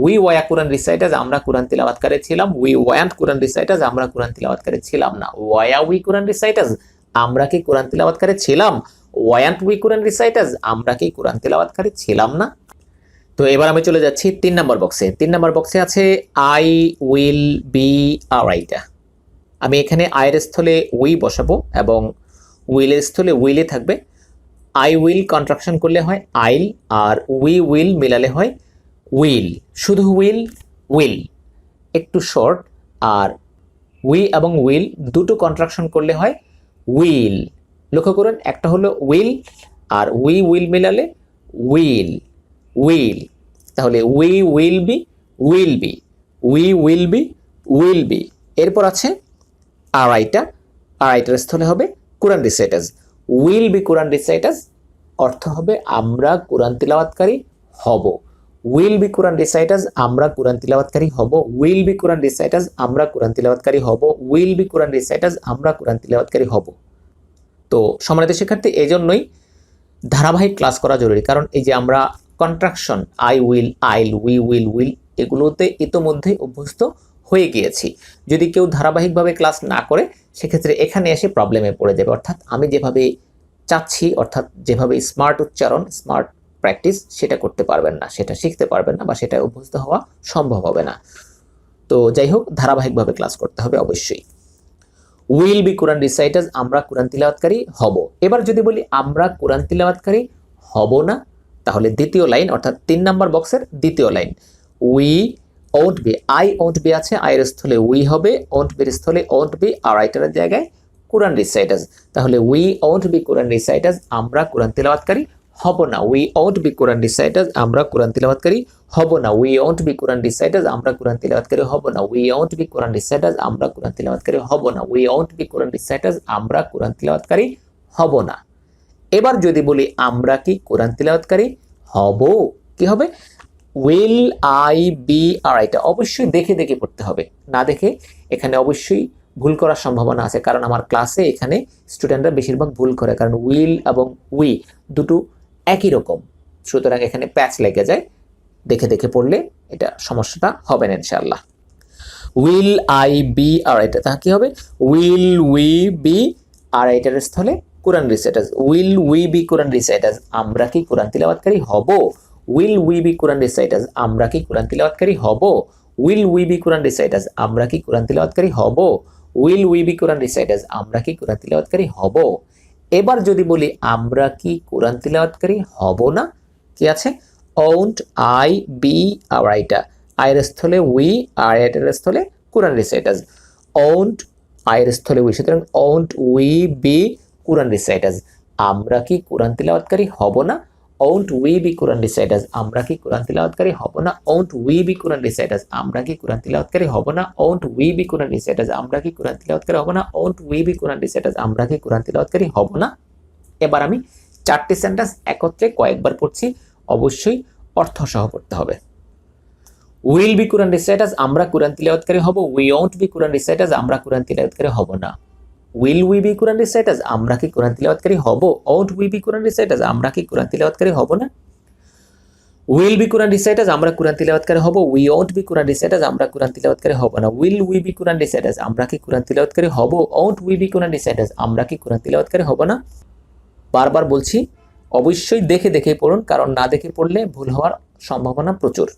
উই ওয়া কুরআন রিসাইটার্স, আমরা কুরআন তিলাওয়াতকারী ছিলাম। উই ওয়ান্ট কুরআন রিসাইটার্স, আমরা কুরআন তিলাওয়াতকারী ছিলাম না। ওয়া উই কুরআন রিসাইটার্স, আমরা কি কুরআন তিলাওয়াতকারী ছিলাম। ওয়ান্ট উই কুরআন রিসাইটার্স, আমরা কি কুরআন তিলাওয়াতকারী ছিলাম না। তো এবার আমি চলে যাচ্ছি 3 নম্বর বক্সে। 3 নম্বর বক্সে আছে I will be a writer. আমি এখানে আয়ের স্থলে উই বসাবো এবং উইলের স্থলে উইলে থাকবে। আই উইল কন্ট্রাকশন করলে হয় আইল, আর উই উইল মিলালে হয় উইল। শুধু উইল, উইল একটু শর্ট, আর উই এবং উইল দুটো কন্ট্রাকশন করলে হয় উইল। লক্ষ্য করুন, একটা হলো উইল আর উই উইল মিলালে উইল, উইল। তাহলে we will be, we'll be, we will be, we'll be. এরপর আছে আড়াইটা, আড়াইটার স্থলে হবে কুরআন রিসাইটার্স। উইল বি কুরআন রিসাইটার্স অর্থ হবে আমরা কুরআন তিলাওয়াতকারী হব। উইল বি কুরআন রিসাইটার্স, আমরা কুরআন তিলাওয়াতকারী হব। উইল বি কুরআন রিসাইটার্স, আমরা কুরআন তিলাওয়াতকারী হব। উইল বি কুরআন রিসাইটার্স, আমরা কুরআন তিলাওয়াতকারী হব। তো সম্মানিত শিক্ষার্থী, এই জন্যই ধারাবাহিক ক্লাস করা জরুরি, কারণ এই যে আমরা কন্ট্রাকশন আই উইল, আইল, উই উইল, উইল এগুলোতে ইতোমধ্যে অভ্যস্ত হয়ে গিয়েছি। যদি কেউ ধারাবাহিকভাবে ক্লাস না করে সেক্ষেত্রে এখানে এসে প্রবলেমে পড়ে যাবে। অর্থাৎ আমি যেভাবে চাচ্ছি, অর্থাৎ যেভাবে স্মার্ট উচ্চারণ, স্মার্ট প্র্যাকটিস সেটা করতে পারবেন না, সেটা শিখতে পারবেন না, বা সেটা অভ্যস্ত হওয়া সম্ভব হবে না। তো যাই হোক, ধারাবাহিকভাবে ক্লাস করতে হবে অবশ্যই। উইল বি কুরআন রিসাইটার্স, আমরা কুরআন তিলাওয়াতকারী হব। এবার যদি বলি আমরা কুরআন তিলাওয়াতকারী হব না, তাহলে দ্বিতীয় লাইন অর্থাৎ 3 নম্বর বক্সের দ্বিতীয় line, we won't B, I won't be আছে, আয়ের স্থলে উই হবে, ওন্ট বির স্থলে ওন্ট বি, আর রাইটারের জায়গায় কুরআন রিসাইটার্স। তাহলে উই ওন্ট বি কুরআন রিসাইটার্স, আমরা কুরআন তিলাওয়াতকারী হব না। উই ওন্ট বি কুরআন রিসাইটার্স, আমরা কুরআন তিলাওয়াতকারী হব না। উই ওন্ট বি কুরআন রিসাইটার্স, আমরা কুরআন তিলাওয়াতকারী হব না। উই ওন্ট বি কুরআন রিসাইটার্স, আমরা কুরআন তিলাওয়াতকারী হব না। উই ওন্ট বি কুরআন রিসাইটার্স, আমরা কুরআন তিলাওয়াতকারী হব না। এবার যদি বলি আমরা কি কোরআন তিলাওয়াতকারী হব, কি হবে? উইল আই বি আর এটা অবশ্যই দেখে দেখে পড়তে হবে, না দেখে এখানে অবশ্যই ভুল করার সম্ভাবনা আছে, কারণ আমার ক্লাসে এখানে স্টুডেন্টরা বেশিরভাগ ভুল করে, কারণ উইল এবং উই দুটো একই রকম, সুতরাং এখানে প্যাচ লেগে যায়। দেখে দেখে পড়লে এটা সমস্যাটা হবে না ইনশাআল্লাহ। উইল আই বি আর এটা তা কি হবে? উইল উই বি আর এটার স্থলে কোরআন reciters. Will we B Quran reciters, আমরা কি কোরআন তিলাওয়াতকারী হব? Will we B Quran reciters, আমরা কি কোরআন তিলাওয়াতকারী হব? Will we B Quran reciters, আমরা কি কোরআন তিলাওয়াতকারী হব? Will we B Quran reciters, আমরা কি কোরআন তিলাওয়াতকারী হব? এবার যদি বলি আমরা কি কোরআন তিলাওয়াতকারী হব না, কি আছে? ওন্ট আই বি আর এটা, আয়ের স্থলে উই আর এটার স্থলে কোরআন রিসাইটার্স। ওন্ট আয়ের স্থলে উই, সুতরাং won't we B Quran reciters, আমরা কি কোরআন তিলাওয়াতকারী হব না? Won't we B Quran reciters, আমরা কি কোরআন তিলাওয়াতকারী হব না? Won't we B Quran reciters, আমরা কি কোরআন তিলাওয়াতকারী হব না? Won't we B Quran reciters, আমরা কি কোরআন তিলাওয়াতকারী হব না? Won't we B Quran reciters, আমরা কি কোরআন তিলাওয়াতকারী হব না? এবার আমি 4টি সেন্টেন্স একত্রে কয়েকবার পড়ছি, অবশ্যই অর্থ সহ পড়তে হবে। উইল বি কোরআন রিসাইটার্স, আমরা কোরআন তিলাওয়াতকারী হব। We won't B Quran reciters, আমরা কোরআন তিলাওয়াতকারী হব না। Will we B Quran reciters, আমরা কি কোরআন তিলাওয়াতকারী হব? Won't we B Quran reciters, আমরা কি কোরআন তিলাওয়াতকারী হব না? উইল বি কোরআন রিসাইটার্স, আমরা কোরআন তিলাওয়াতকারী হব। We won't B Quran reciters, আমরা কোরআন তিলাওয়াতকারী হব না। Will we B Quran reciters, আমরা কি কোরআন তিলাওয়াতকারী হব? Won't we B Quran reciters, আমরা কি কোরআন তিলাওয়াতকারী হব না? বারবার বলছি, অবশ্যই দেখে দেখে পড়ুন, কারণ না দেখে পড়লে ভুল হওয়ার সম্ভাবনা প্রচুর।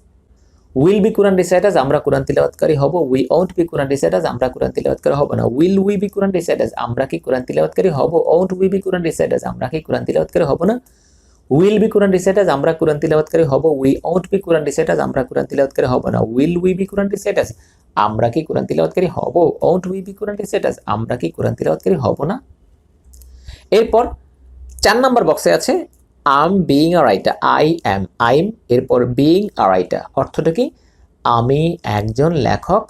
উইল বি কোরআন রিসাইটার্স আমরা কোরআন তিলাওয়াতকারী হব, we won't B Quran reciters আমরা কোরআন তিলাওয়াতকারী হব না। Will we B Quran reciters আমরা কি কোরআন তিলাওয়াতকারী হব, won't we B Quran reciters আমরা কি কোরআন তিলাওয়াতকারী হব না। উইল বি কোরআন রিসাইটার্স আমরা কোরআন তিলাওয়াতকারী হব, we won't B Quran reciters আমরা কোরআন তিলাওয়াতকারী হব না। Will we B Quran reciters আমরা কি কোরআন তিলাওয়াতকারী হব, won't we B Quran reciters আমরা কি কোরআন তিলাওয়াতকারী হব না। এরপর 4 নম্বর বক্সে আছে am being a writer, I am, এরপর বিইং আ রাইটার অর্থটা কি, আমি একজন লেখক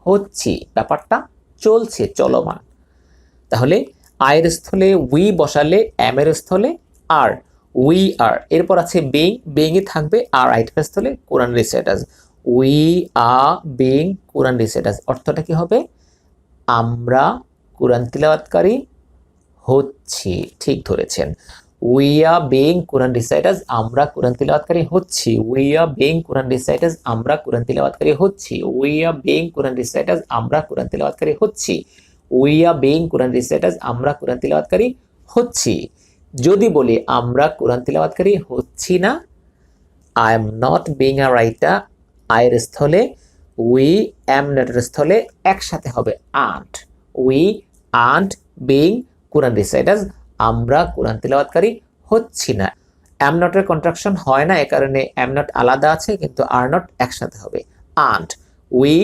হচ্ছি, ব্যাপারটা চলছে, চলমান। তাহলে আয়ের স্থলে উই বসালে এম এর স্থলে আর, উই আর, এরপর আছে বিইং এ থাকবে আর রাইটার স্থলে কোরআন reciters, we are being Quran reciters অর্থটা কি হবে, আমরা কোরআন তিলাওয়াতকারী হচ্ছি। ঠিক ধরেছেন, we are being Quran reciters আমরা কোরআন তিলাওয়াতকারী হচ্ছি, we are being Quran reciters আমরা কোরআন তিলাওয়াতকারী হচ্ছি, we are being Quran reciters আমরা কোরআন তিলাওয়াতকারী হচ্ছি, we are being Quran reciters আমরা কোরআন তিলাওয়াতকারী হচ্ছি। যদি বলি আমরা কোরআন তিলাওয়াতকারী হচ্ছি না, I am not being a writer, আয়ের স্থলে উই, এম নটের স্থলে একসাথে হবে aunt, we aunt being Quran reciters আমরা কোরআন তিলাওয়াতকারী হচ্ছি না। এম নটের কন্ট্রাকশন হয় না, এ কারণে এম নট আলাদা আছে কিন্তু আর নট একসাথে হবে aunt, we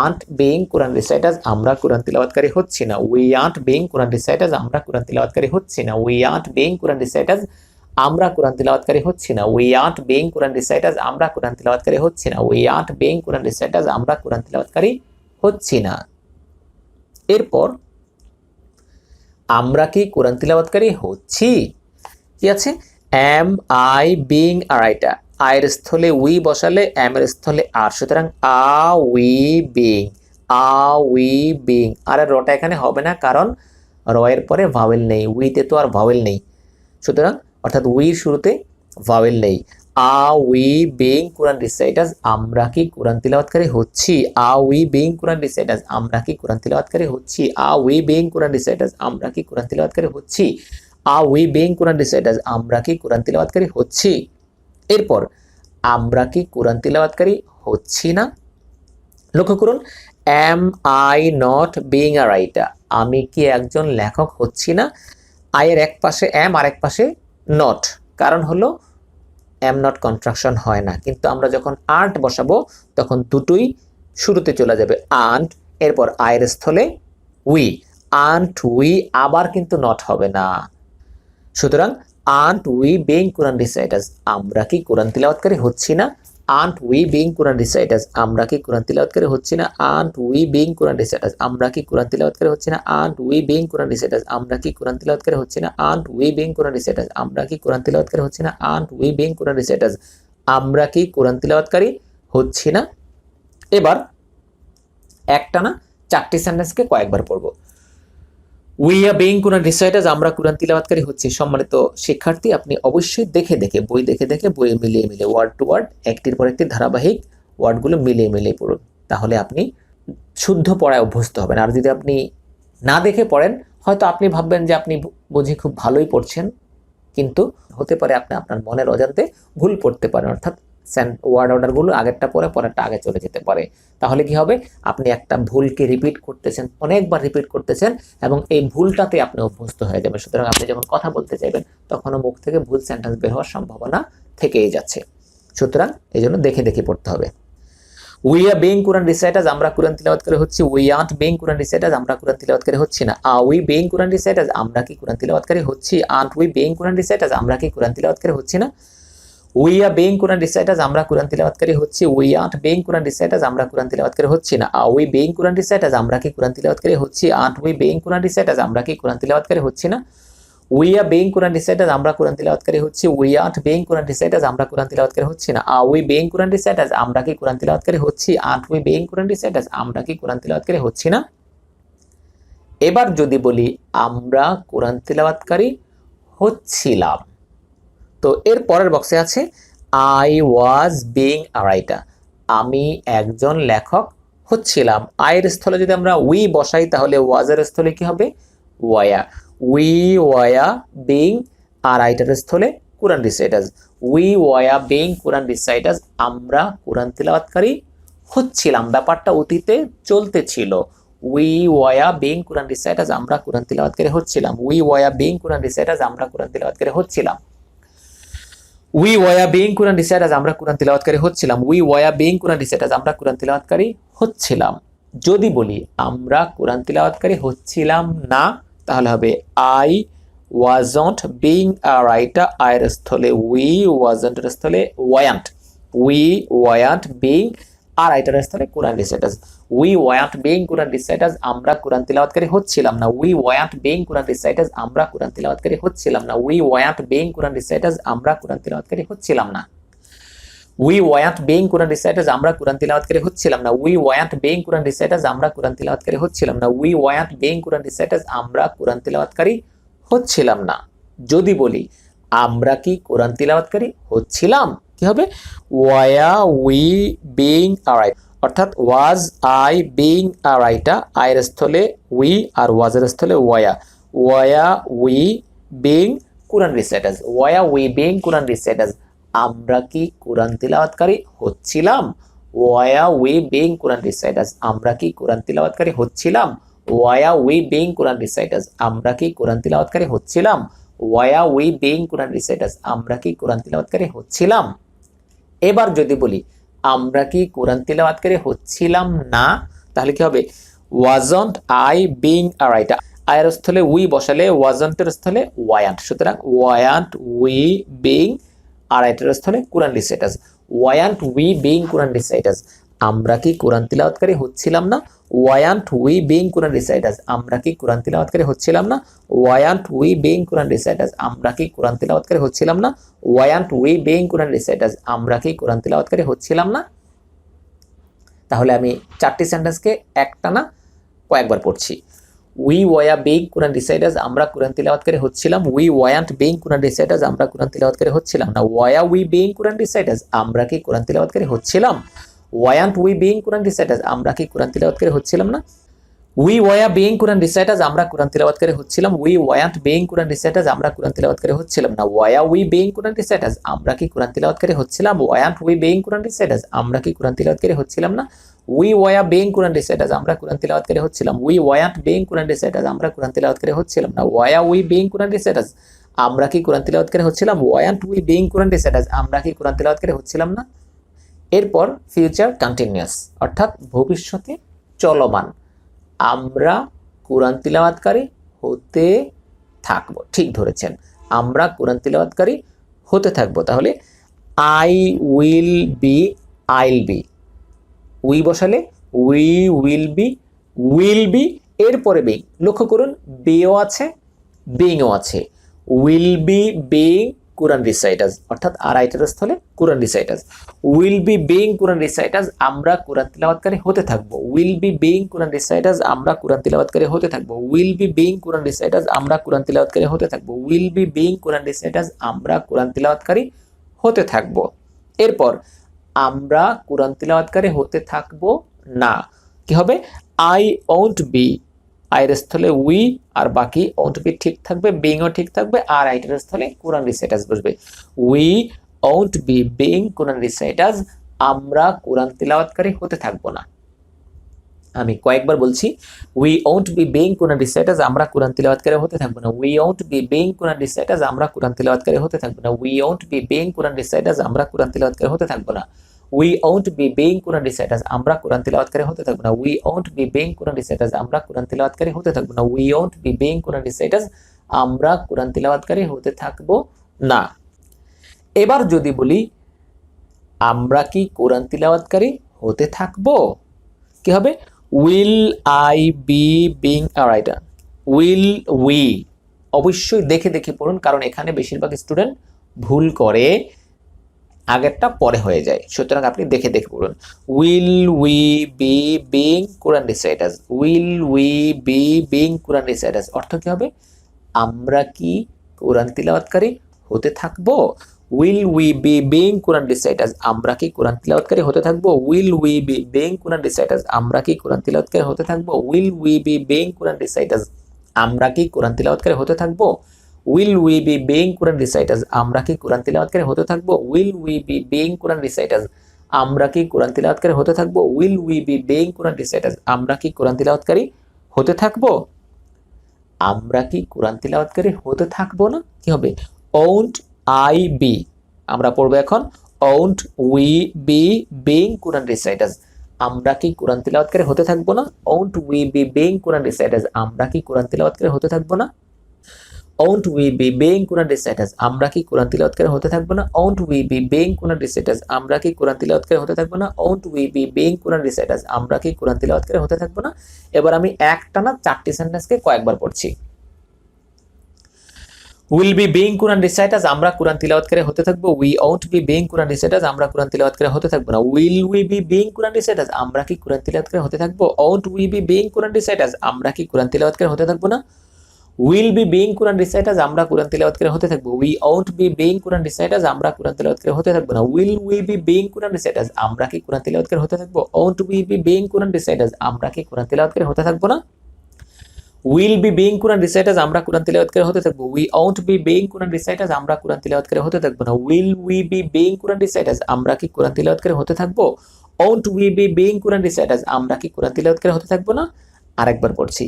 aunt being Quran reciters আমরা কোরআন তিলাওয়াতকারী হচ্ছি না, we aunt being Quran reciters আমরা কোরআন তিলাওয়াতকারী হচ্ছি না, we aunt being Quran reciters আমরা কোরআন তিলাওয়াতকারী হচ্ছি না, we aunt being Quran reciters আমরা কোরআন তিলাওয়াতকারী হচ্ছি না, we aunt being Quran reciters আমরা কোরআন তিলাওয়াতকারী হচ্ছি না। এরপর আমরা কি কোরআন তিলাওয়াতকারী হচ্ছি, কি আছে, am I being a writer, আয়ের স্থলে উই বসালে এম এর স্থলে আর, সুতরাং আ উই বিইং, আর রটা এখানে হবে না কারণ র এর পরে ভাওয়েল নেই, উইতে তো আর ভাওয়েল নেই, সুতরাং অর্থাৎ উইর শুরুতে ভাওয়েল নেই। আ উই বিইং কোরআন রিসাইটার্স আমরা কি কোরআন তিলাওয়াতকারী হচ্ছি, আ উই বিইং কোরআন রিসাইটার্স আমরা কি কোরআন তিলাওয়াতকারী হচ্ছি, আ উই বিইং কোরআন রিসাইটার্স আমরা কি কোরআন তিলাওয়াতকারী হচ্ছি, আ উই বিইং কোরআন রিসাইটার্স আমরা কি কোরআন তিলাওয়াতকারী হচ্ছি। এরপর আমরা কি কোরআন তিলাওয়াতকারী হচ্ছি না, লক্ষ্য করুন, am I not being a writer আমি কি একজন লেখক হচ্ছি না, আয়ের এক পাশে এম আর এক পাশে নট, কারণ হলো এম নট কন্ট্রাকশন হয় না, কিন্তু আমরা যখন আন্ট বসাবো তখন দুটোই শুরুতে চলে যাবে আন্ট, এরপর আয়ের স্থলে উই, আন্ট উই আবার কিন্তু নট হবে না, সুতরাং aunt we being Quran reciters আমরা কি কোরআন তিলাওয়াতকারী হচ্ছি না, aunt we being Quran reciters আমরা কি কোরআন তিলাওয়াতকারী হচ্ছি না, aunt we being Quran reciters আমরা কি কোরআন তিলাওয়াতকারী হচ্ছি না, aunt we being Quran reciters আমরা কি কোরআন তিলাওয়াতকারী হচ্ছি না, aunt we being Quran reciters আমরা কি কোরআন তিলাওয়াতকারী হচ্ছি না, aunt we being Quran reciters আমরা কি কোরআন তিলাওয়াতকারী হচ্ছি না। এবার একটানা 4টি সেন্টেন্সকে কয়েকবার পড়ব। We are being Quran reciters আমরা কোরআন তিলাওয়াতকারী হচ্ছি। সম্মানিত শিক্ষার্থী, আপনি অবশ্যই বই দেখে দেখে বই মিলিয়ে ওয়ার্ড টু ওয়ার্ড একটির পর একটি ধারাবাহিক ওয়ার্ডগুলো মিলিয়ে পড়ুন, তাহলে আপনি শুদ্ধ পড়ায় অভ্যস্ত হবেন। আর যদি আপনি না দেখে পড়েন, হয়তো আপনি ভাববেন যে আপনি বুঝি খুব ভালোই পড়ছেন, কিন্তু হতে পারে আপনি আপনার মনের অজান্তে ভুল পড়তে পারেন, অর্থাৎ ওয়ার্ড অর্ডারগুলো আগেরটা পরে পরেরটা আগে চলে যেতে পারে। তাহলে কি হবে, আপনি একটা ভুলকে রিপিট করতেছেন, অনেকবার রিপিট করতেছেন এবং এই ভুলটাতে আপনি অভ্যস্ত হয়ে যাবেন। সুতরাং আপনি যখন কথা বলতে চাইবেন তখনও মুখ থেকে ভুল সেন্টেন্স বের হওয়ার সম্ভাবনা থেকেই যাচ্ছে। সুতরাং এই জন্য দেখে দেখে পড়তে হবে। We are being Quran reciters আমরা কোরআন তিলাওয়াতকারী হচ্ছি, we aunt being Quran reciters আমরা কোরআন তিলাওয়াতকারী হচ্ছি না, আর উই বিইং কোরআন রিসাইটার্স আমরা কি কোরআন তিলাওয়াতকারী হচ্ছি, aunt we being Quran reciters আমরা কি কোরআন তিলাওয়াতকারী হচ্ছি না। We are being Quran reciters আমরা কোরআন তিলাওয়াতকারী হচ্ছি, we aunt being Quran reciters আমরা কোরআন তিলাওয়াতকারী হচ্ছি না, আর উই বিইং কোরআন রিসাইটার্স আমরা কি কোরআন তিলাওয়াতকারী হচ্ছি, aunt we being Quran reciters আমরা কি কোরআন তিলাওয়াতকারী হচ্ছি না। We are being Quran reciters আমরা কোরআন তিলাওয়াতকারী হচ্ছি, we aunt being Quran reciters আমরা কোরআন তিলাওয়াতকারী হচ্ছি না, আর উই বিইং কোরআন রিসাইটার্স আমরা কি কোরআন তিলাওয়াতকারী হচ্ছি, aunt we being Quran reciters আমরা কি কোরআন তিলাওয়াতকারী হচ্ছি না। এবার যদি বলি আমরা কোরআন তিলাওয়াতকারী হচ্ছিলাম, তো এর পরের বক্সে আছে I was being a writer আমি একজন লেখক হচ্ছিলাম। আয়ের স্থলে যদি আমরা উই বসাই তাহলে ওয়াজের স্থলে কি হবে, ওয়া। উই ওয়া বিইং আর রাইটারের স্থলে কোরআন রিসাইটার্স, উই ওয়া বিং কোরআন রিসাইটার্স, আমরা কোরআন তিলাওয়াতকারী হচ্ছিলাম, ব্যাপারটা অতীতে চলতেছিল। উই ওয়া বিং কোরআন রিসাইটার্স, আমরা কোরআন তিলাওয়াতকারী হচ্ছিলাম। উই ওয়া বিং কোরআন রিসাইটার্স, আমরা কোরআন তিলাওয়াতকারী হচ্ছিলাম। উই ওয়া বিং কোরআন রিসাইটার্স, আমরা কোরআন তিলাওয়াতকারী হচ্ছিলাম। উই ওয়া বিং কোরআন রিসাইটার্স, আমরা কোরআন তিলাওয়াতকারী হচ্ছিলাম। যদি বলি আমরা কোরআন তিলাওয়াতকারী হচ্ছিলাম না, তাহলে হবে I wasn't being a writer, আয়ের স্থলে উই, ওয়াজন্টের স্থলে ওয়ান্ট। উই ওয়ান্ট বিং আর রাইটারের স্থলে কোরআন reciters. We want being Quran reciters, আমরা কোরআন তিলাওয়াতকারী হচ্ছিলাম না। We want being Quran reciters, আমরা কোরআন তিলাওয়াতকারী হচ্ছিলাম না। We want being Quran reciters, আমরা কোরআন তিলাওয়াতকারী হচ্ছিলাম না। We want being Quran reciters, আমরা কোরআন তিলাওয়াতকারী হচ্ছিলাম না। We want being Quran reciters, আমরা কোরআন তিলাওয়াতকারী হচ্ছিলাম না। We want being Quran reciters, আমরা কোরআন তিলাওয়াতকারী হচ্ছিলাম না। যদি বলি আমরা কি কোরআন তিলাওয়াতকারী হচ্ছিলাম, কি হবে? ওয়া উই বিং আ রাইটার, অর্থাৎ was I being a writer, আয়ের স্থলে উই আর ওয়াজের স্থলে ওয়া। ওয়া উই বিং কোরআন রিসাইটার্স, ওয়া উই বিং কোরআন রিসাইটার্স, আমরা কি কোরআন তিলাওয়াতকারী হচ্ছিলাম? ওয়া উই বিং কোরআন রিসাইটার্স, আমরা কি কোরআন তিলাওয়াতকারী হচ্ছিলাম? ওয়া উই বিং কোরআন রিসাইটার্স, আমরা কি কোরআন তিলাওয়াতকারী হচ্ছিলাম? ওয়া উই বিং কোরআন রিসাইটার্স, আমরা কি কোরআন তিলাওয়াতকারী হচ্ছিলাম? এবার যদি বলি আমরা কি কোরআন তিলাওয়াতকারী হচ্ছিলাম না, তাহলে কি হবে? Wasn't I being a writer, আয়ের স্থলে উই বসালে ওয়াজন্টের স্থলে ওয়ান্ট, সুতরাং ওয়ান্ট উই বিং আর রাইটারের স্থলে কোরআন রিসাইটার্স। Want we being Quran reciters, আমরা কি কোরআন তিলাওয়াতকারী হচ্ছিলাম না? Want we being Quran reciters, আমরা কি কোরআন তিলাওয়াতকারী হচ্ছিলাম না? Want we being Quran reciters, আমরা কি কোরআন তিলাওয়াতকারী হচ্ছিলাম না? Want we being Quran reciters, আমরা কি কোরআন তিলাওয়াতকারী হচ্ছিলাম না? তাহলে আমি চারটি সেন্টেন্সকে একটানা কয়েকবার পড়ছি। উই ওয়া বিং কোরআন রিসাইটার্স, আমরা কোরআন তিলাওয়াতকারী হচ্ছিলাম। We want being Quran reciters, আমরা কোরআন তিলাওয়াতকারী হচ্ছিলাম না। ওয়া উই বিং কোরআন রিসাইটার্স, আমরা কি কোরআন তিলাওয়াতকারী হচ্ছিলাম? Weren't we being Quran reciters, আমরা কি কোরআন তিলাওয়াতকারী হচ্ছিলাম না? উই ওয়া বিং কোরআন রিসাইটার্স, আমরা কোরআন তিলাওয়াতকারী হচ্ছিলাম। We want being Quran reciters, আমরা কোরআন তিলাওয়াতকারী হচ্ছিলাম না। ওয়া উই বিং কোরআন রিসাইটার্স, আমরা কি কোরআন তিলাওয়াতকারী হচ্ছিলাম? Weren't we being Quran reciters, আমরা কি কোরআন তিলাওয়াতকারী হচ্ছিলাম না? উই ওয়া বিং কোরআন রিসাইটার্স, আমরা কোরআন তিলাওয়াতকারী হচ্ছিলাম। We want being Quran reciters, আমরা কোরআন তিলাওয়াতকারী হচ্ছিলাম না। ওয়া উই বিং কোরআন রিসাইটার্স, আমরা কি কোরআন তিলাওয়াতকারী হচ্ছিলাম? Weren't we being Quran reciters, আমরা কি কোরআন তিলাওয়াতকারী হচ্ছিলাম না? এরপর ফিউচার কন্টিনিউয়াস, অর্থাৎ ভবিষ্যতে চলমান, আমরা কোরআন তিলাওয়াতকারী হতে থাকবো। ঠিক ধরেছেন, আমরা কোরআন তিলাওয়াতকারী হতে থাকবো। তাহলে আই উইল বি, আইল বি, উই বসালে উই উইল বি এরপরে বিং, লক্ষ্য করুন বিও আছে বিংও আছে। Will be being Quran reciters, অর্থাৎ আর রাইটারের স্থলে কোরআন reciters. Will be being Quran reciters, আমরা কোরআন তিলাওয়াতকারী হতে থাকবো। Will be being Quran reciters, আমরা কোরআন তিলাওয়াতকারী হতে থাকবো। Will be being Quran reciters, আমরা কোরআন তিলাওয়াতকারী হতে থাকবো। Will be being Quran reciters, আমরা কোরআন তিলাওয়াতকারী হতে থাকবো। এরপর আমরা কোরআন তিলাওয়াতকারী হতে থাকবো না, কি হবে? আই ওন্ট বি, আয়ের স্থলে উই আর বাকি ওন্ট বি ঠিক থাকবে, বিংও ঠিক থাকবে, আর রাইটারের স্থলে কোরআন রিসাইটার্স বসবে। We won't be being Quran reciters, আমরা কোরআন তিলাওয়াতকারী হতে থাকবো না। আমি কয়েকবার বলছি, we won't be being Quran reciters, আমরা কোরআন তিলাওয়াতকারী হতে থাকবো না। We won't be being Quran reciters, আমরা কোরআন তিলাওয়াতকারী হতে থাকবো না। We won't be being Quran reciters, আমরা কোরআন তিলাওয়াতকারী হতে থাকবো না। We won't be being Quran reciters, আমরা কোরআন তিলাওয়াতকারী হতে থাকবো না। We won't be being Quran reciters, আমরা কোরআন তিলাওয়াতকারী হতে থাকবো না। We won't be being Quran reciters, আমরা কোরআন তিলাওয়াতকারী হতে থাকবো না। এবার যদি বলি আমরা কি কোরআন তিলাওয়াতকারী হতে থাকবো, কি হবে? Will I B being a writer, will we, অবশ্যই দেখে দেখে পড়ুন, কারণ এখানে বেশিরভাগ স্টুডেন্ট ভুল করে, আগেরটা পরে হয়ে যায়, সুতরাং আপনি দেখে দেখে পড়ুন। Will we be being Quran reciters, will we be being Quran reciters, অর্থ কি হবে? আমরা কি কোরআন তিলাওয়াতকারী হতে থাকবো। Will we be being Quran reciters, আমরা কি কোরআন তিলাওয়াতকারী হতে থাকবো। Will we be being Quran reciters, আমরা কি কোরআন তিলাওয়াতকারী হতে থাকবো। Will we be being Quran reciters, আমরা কি কোরআন তিলাওয়াতকারী হতে থাকবো। Will we be being Quran reciters, আমরা কি কোরআন তিলাওয়াতকারী হতে থাকবো? Will we be being Quran reciters, আমরা কি কোরআন তিলাওয়াতকারী হতে থাকবো? Will we be being Quran reciters, আমরা কি কোরআন তিলাওয়াতকারী হতে থাকবো? আমরা কি কোরআন তিলাওয়াতকারী হতে থাকবো না? কি হবে? ওন্ট আই বি, আমরা পড়বো এখন won't we be being Quran reciters, আমরা কি কোরআন তিলাওয়াতকারী হতে থাকবো না? Won't we be being Quran reciters, আমরা কি কোরআন তিলাওয়াতকারী হতে থাকবো না? Won't we be being Quran reciters, আমরা কি কোরআন তিলাওয়াতকারী হতে থাকবো না? Won't we be being Quran reciters, আমরা কি কোরআন তিলাওয়াতকারী হতে থাকবো না? Won't we be being Quran reciters, আমরা কি কোরআন তিলাওয়াতকারী হতে থাকবো না? এবার আমি একটানা 4টি সেন্টেন্সকে কয়েকবার পড়ছি। Will be being Quran reciters, আমরা কোরআন তিলাওয়াতকারী হতে থাকবো। We won't B being Quran reciters, আমরা কোরআন তিলাওয়াতকারী হতে থাকবো না। Will we be being Quran reciters, আমরা কি কোরআন তিলাওয়াতকারী হতে থাকবো? Won't we be being Quran reciters, আমরা কি কোরআন তিলাওয়াতকারী হতে থাকবো না? Will B being Quran reciters, আমরা কোরআন তিলাওয়াতকারী হতে থাকবো। We won't B being Quran reciters, আমরা কোরআন তিলাওয়াতকারী হতে থাকবো না। Will we be being Quran reciters, আমরা কি কোরআন তিলাওয়াতকারী হতে থাকবো? Won't we be being Quran reciters, আমরা কি কোরআন তিলাওয়াতকারী হতে থাকবো না? Will B being Quran reciters, আমরা কোরআন তিলাওয়াতকারী হতে থাকবো। We won't B being Quran reciters, আমরা কোরআন তিলাওয়াতকারী হতে থাকবো না। Will we be being Quran reciters, আমরা কি কোরআন তিলাওয়াতকারী হতে থাকবো? Won't we be being Quran reciters, আমরা কি কোরআন তিলাওয়াতকারী হতে থাকবো না? আরেকবার পড়ছি।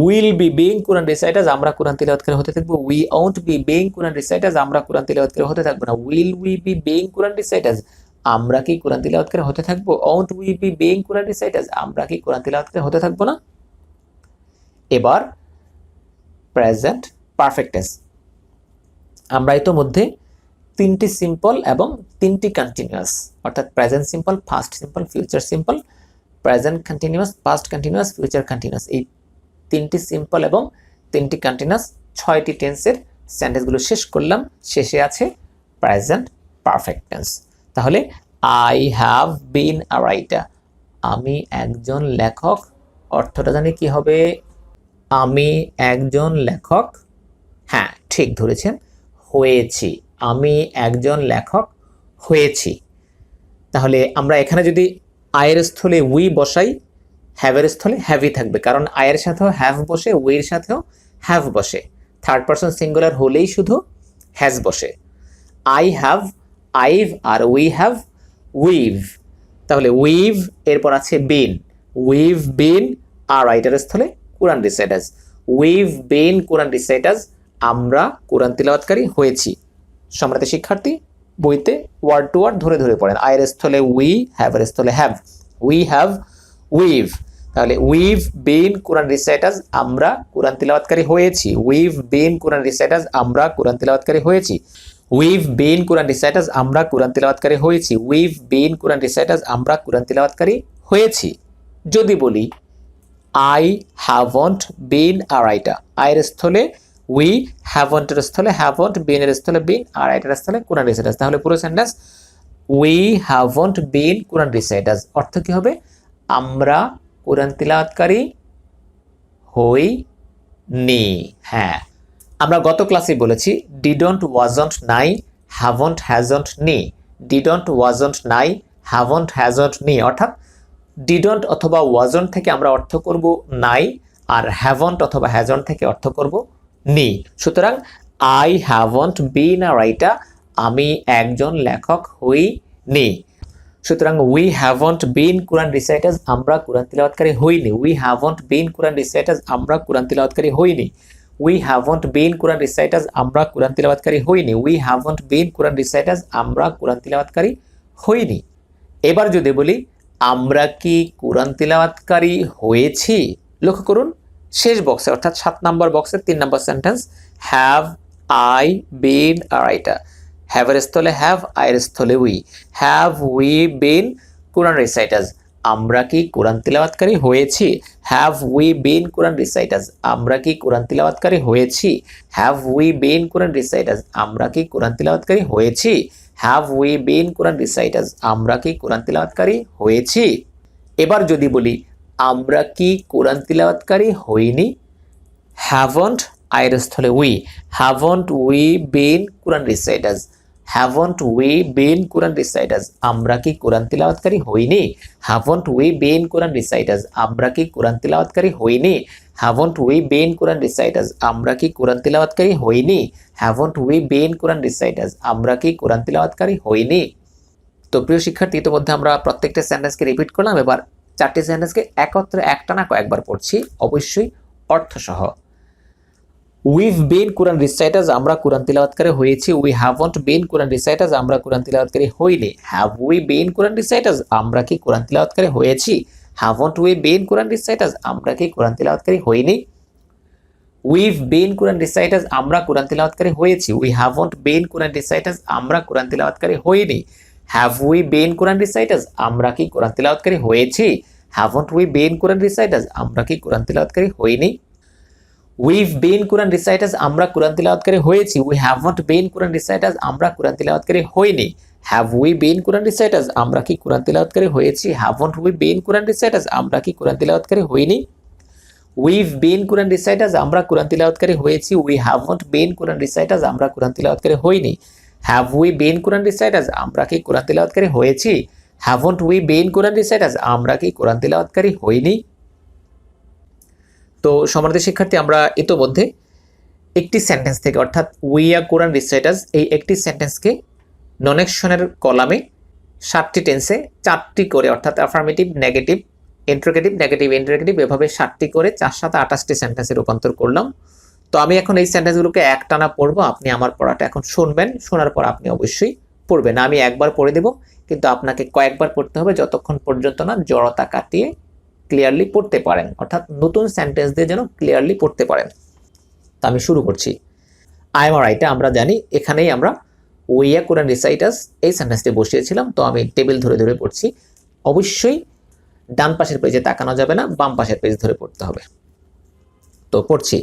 Will be being Quran reciters, আমরা কোরআন তিলাওয়াতকারী হতে থাকবো। We won't B being Quran reciters, আমরা কোরআন তিলাওয়াতকারী হতে থাকবো না। Will we be being Quran reciters, আমরা কি কোরআন তিলাওয়াতকারী হতে থাকবো? Won't we be being Quran reciters, আমরা কি কোরআন তিলাওয়াতকারী হতে থাকবো না? এবার প্রেজেন্ট পারফেক্ট টেন্স, আমরা ইতোমধ্যে 3টি সিম্পল এবং 3টি কন্টিনিউয়াস, অর্থাৎ present simple, past simple, future simple, present continuous, past continuous, future continuous, এই 3টি সিম্পল এবং 3টি কন্টিনিউয়াস 6টি টেন্সের সেন্টেন্সগুলো শেষ করলাম। শেষে আছে প্রেজেন্ট পারফেক্ট টেন্স। তাহলে I have been a writer, আমি একজন লেখক, অর্থটা জানি কি হবে? আমি একজন লেখক, হ্যাঁ ঠিক ধরেছেন, হয়েছি, আমি একজন লেখক হয়েছি। তাহলে আমরা এখানে যদি আয়ের স্থলে উই বসাই, হ্যাভের স্থলে হ্যাভই থাকবে, কারণ আয়ের সাথেও হ্যাভ বসে, উইয়ের সাথেও হ্যাভ বসে। থার্ড পারসন সিঙ্গুলার হলেই শুধু হ্যাজ বসে। আই হ্যাভ, আইভ, আর উই হ্যাভ, উইভ। তাহলে উইভ, এরপর আছে বিন, উইভ বিন আর রাইটারের স্থলে কোরআন রিসাইটার্স। উইভ বিন কোরআন রিসাইটার্স, আমরা কোরআন তিলাওয়াতকারী হয়েছি। সম্মানিত শিক্ষার্থী, বইতে ওয়ার্ড টু ওয়ার্ড ধরে ধরে পড়েন। আয়ের স্থলে উই, হ্যাভের স্থলে হ্যাভ, উই হ্যাভ, উইভ। তাহলে উইভ বিন কোরআন রিসাইটার্স, আমরা কোরআন তিলাওয়াতকারী হয়েছি। উইভ বিন কোরআন রিসাইটার্স, আমরা কোরআন তিলাওয়াতকারী হয়েছি। উইভ বিন কোরআন রিসাইটার্স, আমরা কোরআন তিলাওয়াতকারী হয়েছি। উইভ বিন কোরআন রিসাইটার্স, আমরা কোরআন তিলাওয়াতকারী হয়েছি। যদি বলি I haven't been a writer, আয়ের স্থলে উই, হ্যাভন্টের স্থলে হ্যাভন্ট, বিনের স্থলে বিন, আর রাইটারের স্থলে কোরআন রিসাইটার্স। তাহলে পুরো sentence we haven't bin Quran reciters, অর্থ কি হবে? আমরা কোরআন তিলাওয়াতকারী হইনি। হ্যাঁ, আমরা গত ক্লাসে বলেছি ডিডন্ট, ওয়াজন্ট, নাই, হ্যাভন্ট, হ্যাজন্ট, নি। ডিডন্ট, ওয়াজন্ট, নাই, হ্যাভন্ট, হ্যাজন্ট, নি, অর্থাৎ ডিডন্ট অথবা ওয়াজন্ট থেকে আমরা অর্থ করব নাই, আর হ্যাভন্ট অথবা হ্যাজন্ট থেকে অর্থ করব নি। সুতরাং I haven't been a writer, আমি একজন লেখক হইনি। সুতরাং we haven't bin Quran reciters, আমরা কোরআন তিলাওয়াতকারী হইনি। We haven't bin Quran reciters, আমরা কোরআন তিলাওয়াতকারী হইনি। We haven't bin Quran reciters, আমরা কোরআন তিলাওয়াতকারী হইনি। We haven't bin Quran reciters, আমরা কোরআন তিলাওয়াতকারী হইনি। এবার যদি বলি আমরা কি কোরআন তিলাওয়াতকারী হয়েছি, লক্ষ্য করুন শেষ বক্সে, অর্থাৎ 7 নম্বর বক্সের 3 নম্বর sentence, have I been a writer, হ্যাভের স্থলে হ্যাভ, আয়ের স্থলে we. Have we been Quran reciters, আমরা কি কোরআন তিলাওয়াতকারী হয়েছি। Have we been Quran reciters, আমরা কি কোরআন তিলাওয়াতকারী হয়েছি। Have we been Quran reciters, আমরা কি কোরআন তিলাওয়াতকারী হয়েছি। Have we been Quran reciters, আমরা কি কোরআন তিলাওয়াতকারী হয়েছি। এবার যদি বলি আমরা কি কোরআন তিলাওয়াতকারী হইনি, হ্যাভন্ট, আয়ের স্থলে we, haven't we been Quran reciters, haven't we been Quran reciters, আমরা কি কোরআন তিলাওয়াতকারী হইনি? Haven't we been Quran reciters, আমরা কি কোরআন তিলাওয়াতকারী হইনি? Haven't we been Quran reciters, আমরা কি কোরআন তিলাওয়াতকারী হইনি? Haven't we been Quran reciters, আমরা কি কোরআন তিলাওয়াতকারী হইনি? তো প্রিয় শিক্ষার্থী, ইতিমধ্যে আমরা প্রত্যেকটা সেন্টেন্সকে রিপিট করলাম। এবার চারটি সেন্টেন্সকে একত্রে একটানা কয়েকবার পড়ছি, অবশ্যই অর্থসহ। উইভ বিন কোরআন রিসাইটার্স, আমরা কোরআন তিলাওয়াতকারী হয়েছি। We haven't bin Quran reciters, আমরা কোরআন তিলাওয়াতকারী হইনি। Have we been Quran reciters, আমরা কি কোরআন তিলাওয়াতকারী হয়েছি? Haven't we been Quran reciters, আমরা কি কোরআন তিলাওয়াতকারী হইনি? উইভ বিন কোরআন রিসাইটার্স, আমরা কোরআন তিলাওয়াতকারী হয়েছি। We haven't bin Quran reciters, আমরা কোরআন তিলাওয়াতকারী হইনি। Have we been Quran reciters, আমরা কি কোরআন তিলাওয়াতকারী হয়েছি? Haven't we been Quran reciters, আমরা কি কোরআন তিলাওয়াতকারী হইনি? উইভ বিন কোরআন রিসাইটার্স, আমরা কোরআন তিলাওয়াতকারী হয়েছি। We haven't bin Quran reciters, আমরা কোরআন তিলাওয়াতকারী হইনি। Have we been Quran reciters, আমরা কি কোরআন তিলাওয়াতকারী হয়েছি? Haven't we been Quran reciters, আমরা কি কোরআন তিলাওয়াতকারী হইনি? উইভ বিন কোরআন রিসাইটার্স, আমরা কোরআন তিলাওয়াতকারী হয়েছি। We haven't bin Quran reciters, আমরা কোরআন তিলাওয়াতকারী হইনি। Have we been Quran reciters, আমরা কি কোরআন তিলাওয়াতকারী হয়েছি? Haven't we been Quran reciters, আমরা কি কোরআন তিলাওয়াতকারী হইনি? তো সম্মানিত শিক্ষার্থী, আমরা ইতোমধ্যে একটি সেন্টেন্স থেকে অর্থাৎ উই আর কোরআন রিসাইটার্স এই একটি সেন্টেন্সকে নন অ্যাকশনের কলামে 7টি টেন্সে 4টি করে অর্থাৎ affirmative, negative, interrogative, negative, interrogative এভাবে 7টি করে 4-7-28টি সেন্টেন্সে রূপান্তর করলাম। তো আমি এখন এই সেন্টেন্সগুলোকে একটানা পড়বো, আপনি আমার পড়াটা এখন শুনবেন, শোনার পর আপনি অবশ্যই পড়বেন। আমি একবার পড়ে দেব, কিন্তু আপনাকে কয়েকবার পড়তে হবে যতক্ষণ পর্যন্ত না জড়তা কাটিয়ে ক্লিয়ারলি পড়তে পারেন, অর্থাৎ নতুন সেন্টেন্স দিয়ে যেন ক্লিয়ারলি পড়তে পারেন। তো আমি শুরু করছি। আই এম রাইটে আমরা জানি, এখানেই আমরা উই আর কোরআন রিসাইটার্স এই সেন্টেন্সটি বসিয়েছিলাম। তো আমি টেবিল ধরে ধরে পড়ছি, অবশ্যই ডান পাশের পেজে তাকানো যাবে না, বাম পাশের পেজ ধরে পড়তে হবে। তো পড়ছি।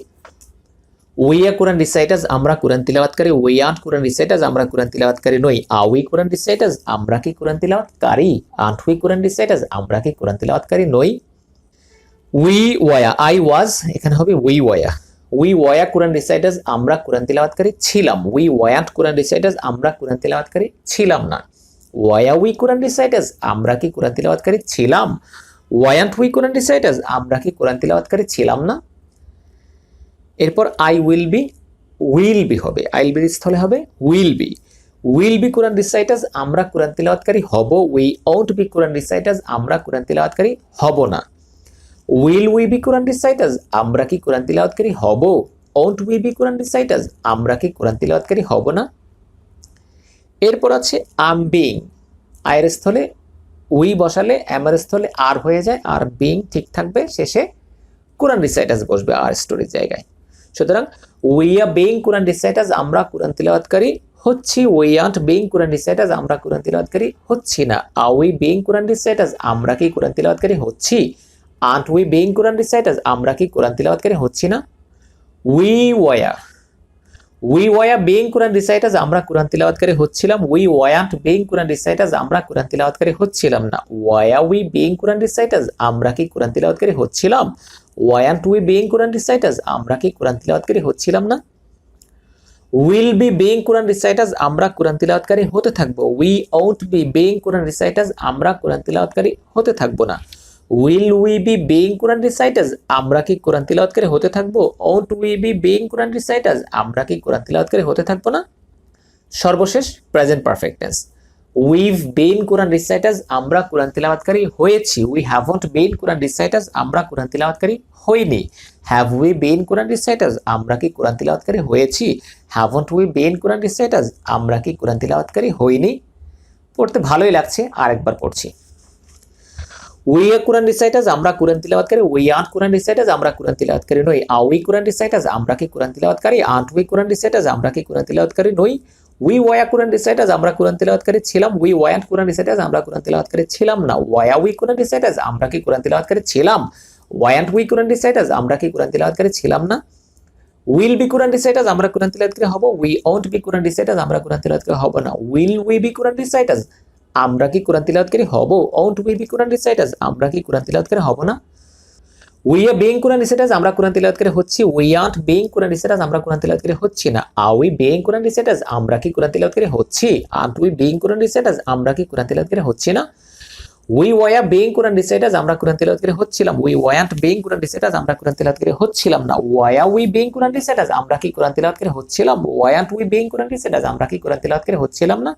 উই আর কোরআন রিসাইটার্স, আমরা কোরআন তিলাওয়াতকারী। উই আন্ট কোরআন রিসাইটার্স, আমরা কোরআন তিলাওয়াতকারী নই। আর উই কোরআন রিসাইটার্স, আমরা কি কোরআন তিলাওয়াতকারী? আন্ট উই কোরআন রিসাইটার্স, আমরা কি কোরআন তিলাওয়াতকারী নই? উই ওয়া, আই ওয়াজ, এখানে হবে উই ওয়া। উই ওয়া কোরআন রিসাইটার্স, আমরা কোরআন তিলাওয়াতকারী ছিলাম। উই ওয়ান্ট কোরআন রিসাইটার্স, আমরা কোরআন তিলাওয়াতকারী ছিলাম না। ওয়া উই কোরআন রিসাইটার্স, আমরা কি কোরআন তিলাওয়াতকারী ছিলাম? ওয়ান্ট উই কোরআন রিসাইটার্স, আমরা কি কোরআন তিলাওয়াতকারী ছিলাম না? এরপর আই উইল বি হবে, আইল বির স্থলে হবে will be. We'll B Quran reciters, আমরা কোরআন তিলাওয়াতকারী হব। We won't B Quran reciters, আমরা কোরআন তিলাওয়াতকারী হব না। Will we B Quran reciters, আমরা কি কোরআন তিলাওয়াতকারী হব? Won't we B Quran reciters, আমরা কি কোরআন তিলাওয়াতকারী হব না? এরপর আছে আম বিং, আয়ের স্থলে উই বসালে এমের স্থলে আর হয়ে যায়, আর বিং ঠিক থাকবে, শেষে কোরআন রিসাইটার্স বসবে আর স্টোরির জায়গায়। সুতরাং we are being Quran reciters, আমরা কোরআন তিলাওয়াতকারী হচ্ছি। We aunt being Quran reciters, আমরা কোরআন তিলাওয়াতকারী হচ্ছি না। আর উই বিং কোরআন রিসাইটার্স, আমরা কি কোরআন তিলাওয়াতকারী হচ্ছি? Aunt we being Quran reciters, আমরা কি কোরআন তিলাওয়াতকারী হচ্ছি না? উই ওয়া বিং কোরআন রিসাইটার্স, আমরা কোরআন তিলাওয়াতকারী হচ্ছিলাম। We want being Quran reciters, আমরা কোরআন তিলাওয়াতকারী হচ্ছিলাম না। ওয়া উই বিং কোরআন রিসাইটার্স, আমরা কি কোরআন তিলাওয়াতকারী হচ্ছিলাম? Weren't we being Quran reciters, আমরা কি কোরআন তিলাওয়াতকারী হচ্ছিলাম না? Will be being Quran reciters, আমরা কোরআন তিলাওয়াতকারী হতে থাকবো। We won't be being Quran reciters, আমরা কোরআন তিলাওয়াতকারী হতে থাকবো না। Will we be being Quran reciters, আমরা কি কোরআন তিলাওয়াতকারী হতে থাকবো? Won't we be being Quran reciters, আমরা কি কোরআন তিলাওয়াতকারী হতে থাকবো না? সর্বশেষ present perfect tense. We've been Quran reciters, আমরা কোরআন তিলাওয়াতকারী হয়েছি। We haven't bin Quran reciters, আমরা কোরআন তিলাওয়াতকারী হইনি। Have we been Quran reciters, আমরা কি কোরআন তিলাওয়াতকারী হয়েছি? Haven't we been Quran reciters, আমরা কি কোরআন তিলাওয়াতকারী হইনি? পড়তে ভালোই লাগছে, আরেকবার পড়ছি। উই আর কোরআন রিসাইটার্স, আমরা কোরআন তিলাওয়াতকারী। উই আন্ট কোরআন রিসাইটার্স, আমরা কোরআন তিলাওয়াতকারী নই। আর উই কোরআন রিসাইটার্স, আমরা কি কোরআন তিলাওয়াতকারী? আন্ট উই কোরআন রিসাইটার্স, আমরা কি কোরআন তিলাওয়াতকারী নই? উই ওয়া কোরআন রিসাইটার্স, আমরা কোরআন তিলাওয়াতকারী ছিলাম। উই ওয়ান্ট কোরআন রিসাইটার্স, আমরা কোরআন তিলাওয়াতকারী ছিলাম না। ওয়া উই কোরআন রিসাইটার্স, আমরা কি কোরআন তিলাওয়াতকারী ছিলাম? ওয়ান্ট উই কোরআন রিসাইটার্স, আমরা কি কোরআন তিলাওয়াতকারী ছিলাম না? উইল বি কোরআন রিসাইটার্স, আমরা কোরআন তিলাওয়াতকারী হব। We won't B Quran reciters, আমরা কোরআন তিলাওয়াতকারী হব না। Will we B Quran reciters, আমরা কি কোরআন তিলাওয়াতকারী হব? Won't we B Quran reciters, আমরা কি কোরআন তিলাওয়াতকারী হব না? We are being Quran reciters আমরা কোরআন তিলাওয়াত করে হচ্ছি, we aren't being Quran reciters আমরা কোরআন তিলাওয়াত করে হচ্ছি না। আর উই বিইং কোরআন রিসাইটার্স আমরা কি কোরআন তিলাওয়াত করে হচ্ছি, aren't we being Quran reciters আমরা কি কোরআন তিলাওয়াত করে হচ্ছি না। We were being Quran reciters আমরা কোরআন তিলাওয়াত করে হচ্ছিলাম, we want being Quran reciters আমরা কোরআন তিলাওয়াত করে হচ্ছিলাম না। War we being Quran reciters আমরা কি কোরআন তিলাওয়াত করে হচ্ছিলাম, weren't we being Quran reciters আমরা কি কোরআন তিলাওয়াত করে হচ্ছিলাম না।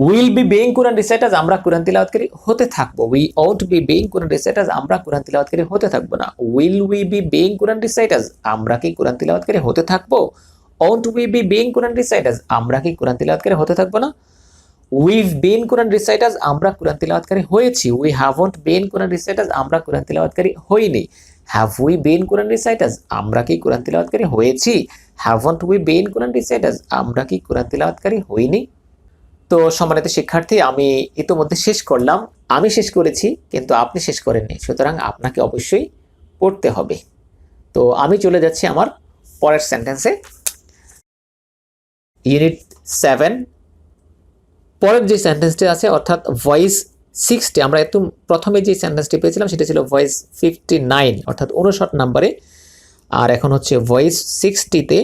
Will B being Quran reciters আমরা কোরআন তিলাওয়াতকারী হতে থাকবো, we won't B being Quran reciters আমরা কোরআন তিলাওয়াতকারী হতে থাকবো না। Will we be being Quran reciters আমরা কি কোরআন তিলাওয়াতকারী হতে থাকবো, won't we be being Quran reciters আমরা কি কোরআন তিলাওয়াতকারী হতে থাকবো না। উইভ বিন কোরআন রিসাইটার্স আমরা কোরআন তিলাওয়াতকারী হয়েছি, we haven't bin Quran reciters আমরা কোরআন তিলাওয়াতকারী হইনি। Have we been Quran reciters আমরা কি কোরআন তিলাওয়াতকারী হয়েছি, haven't we been Quran reciters আমরা কি কোরআন তিলাওয়াতকারী হইনি। তো সম্মানিত শিক্ষার্থী, আমি ইতিমধ্যে শেষ করলাম, আমি শেষ করেছি কিন্তু আপনি শেষ করেননি, সুতরাং আপনাকে অবশ্যই পড়তে হবে। তো আমি চলে যাচ্ছি আমার পরের সেন্টেন্সে। ইউনিট 7 পরের যে সেন্টেন্সটি আছে অর্থাৎ ভয়েস 60, আমরা একটু প্রথমে যে সেন্টেন্সটি পেয়েছিলাম সেটা ছিল ভয়েস 59 অর্থাৎ 59 নম্বরে, আর এখন হচ্ছে ভয়েস 60তে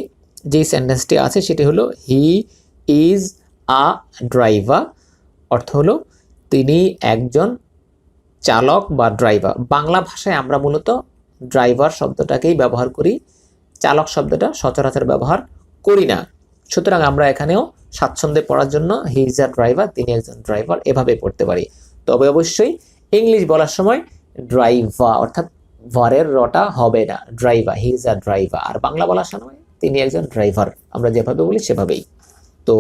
যে সেন্টেন্সটি আছে সেটি হলো হি ইজ আ ড্রাইভার, অর্থ হলো তিনি একজন চালক বা ড্রাইভার। বাংলা ভাষায় আমরা মূলত ড্রাইভার শব্দটাকেই ব্যবহার করি, চালক শব্দটা সচরাচর ব্যবহার করি না। সুতরাং আমরা এখানেও স্বাচ্ছন্দ্যে পড়ার জন্য হি ইজ আ ড্রাইভার, তিনি একজন ড্রাইভার এভাবে পড়তে পারি। তবে অবশ্যই ইংলিশ বলার সময় ড্রাইভার অর্থাৎ ভারের রটা হবে না, driver, he is a driver. আর বাংলা বলার সময় তিনি একজন ড্রাইভার, আমরা যেভাবে বলি সেভাবেই। তো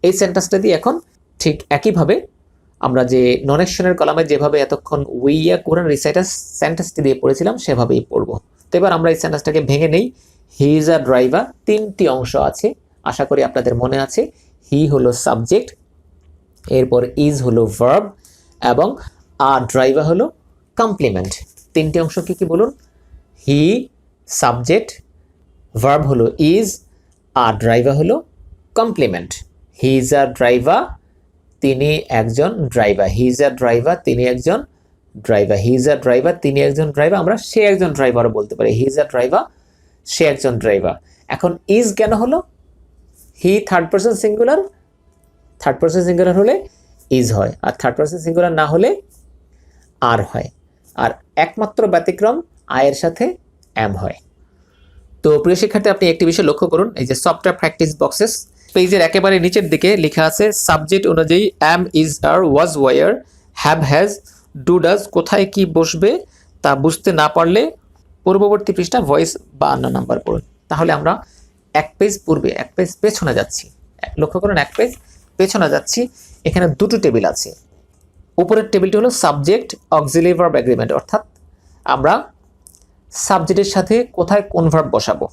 এই সেন্টেন্সটা দিয়ে এখন ঠিক একইভাবে আমরা যে নন অ্যাকশনের কলামে যেভাবে এতক্ষণ উই আর কোরআন রিসাইটার্স সেন্টেন্সটি দিয়ে পড়েছিলাম সেভাবেই পড়ব। তো এবার আমরা এই সেন্টেন্সটাকে ভেঙে নেই। হি ইজ আ ড্রাইভার, 3টি অংশ আছে, আশা করি আপনাদের মনে আছে। হি হলো সাবজেক্ট, এরপর ইজ হলো ভার্ব এবং আ ড্রাইভার হলো কমপ্লিমেন্ট। 3টি অংশ কি কি বলুন? হি সাবজেক্ট, ভার্ব হলো ইজ, আ ড্রাইভার হলো complement. He is a driver, তিনি একজন driver. He is a driver, তিনি একজন driver. He is a driver, তিনি একজন ড্রাইভার। আমরা সে একজন ড্রাইভারও বলতে পারি। হি ইজ আ ড্রাইভার, সে একজন ড্রাইভার। এখন ইজ কেন হলো? He third person singular, third person singular হলে ইজ হয়, আর থার্ড পারসন সিঙ্গুলার না হলে আর হয়। আর একমাত্র ব্যতিক্রম আয়ের সাথে এম হয়। তো প্রিয় শিক্ষার্থী, আপনি একটি বিষয় লক্ষ্য করুন, এই যে সফটওয়্যার প্র্যাকটিস বক্সেস পেজের একেবারে নিচের দিকে লেখা আছে সাবজেক্ট অনুযায়ী am, is, are, was, were, have, has, do, does কোথায় কি বসবে তা বুঝতে না পারলে পূর্ববর্তী পৃষ্ঠা ভয়েস 52 নাম্বার পড়ুন। তাহলে আমরা এক পেজ পূর্বে এক পেজ পেছনে যাচ্ছি। লক্ষ্য করুন, এক পেজ পেছনে যাচ্ছি। এখানে দুটো টেবিল আছে। উপরের টেবিলটি হলো সাবজেক্ট অক্সিলারি ভার্ব এগ্রিমেন্ট, অর্থাৎ আমরা সাবজেক্টের সাথে কোথায় কোন ভার্ব বসাবো।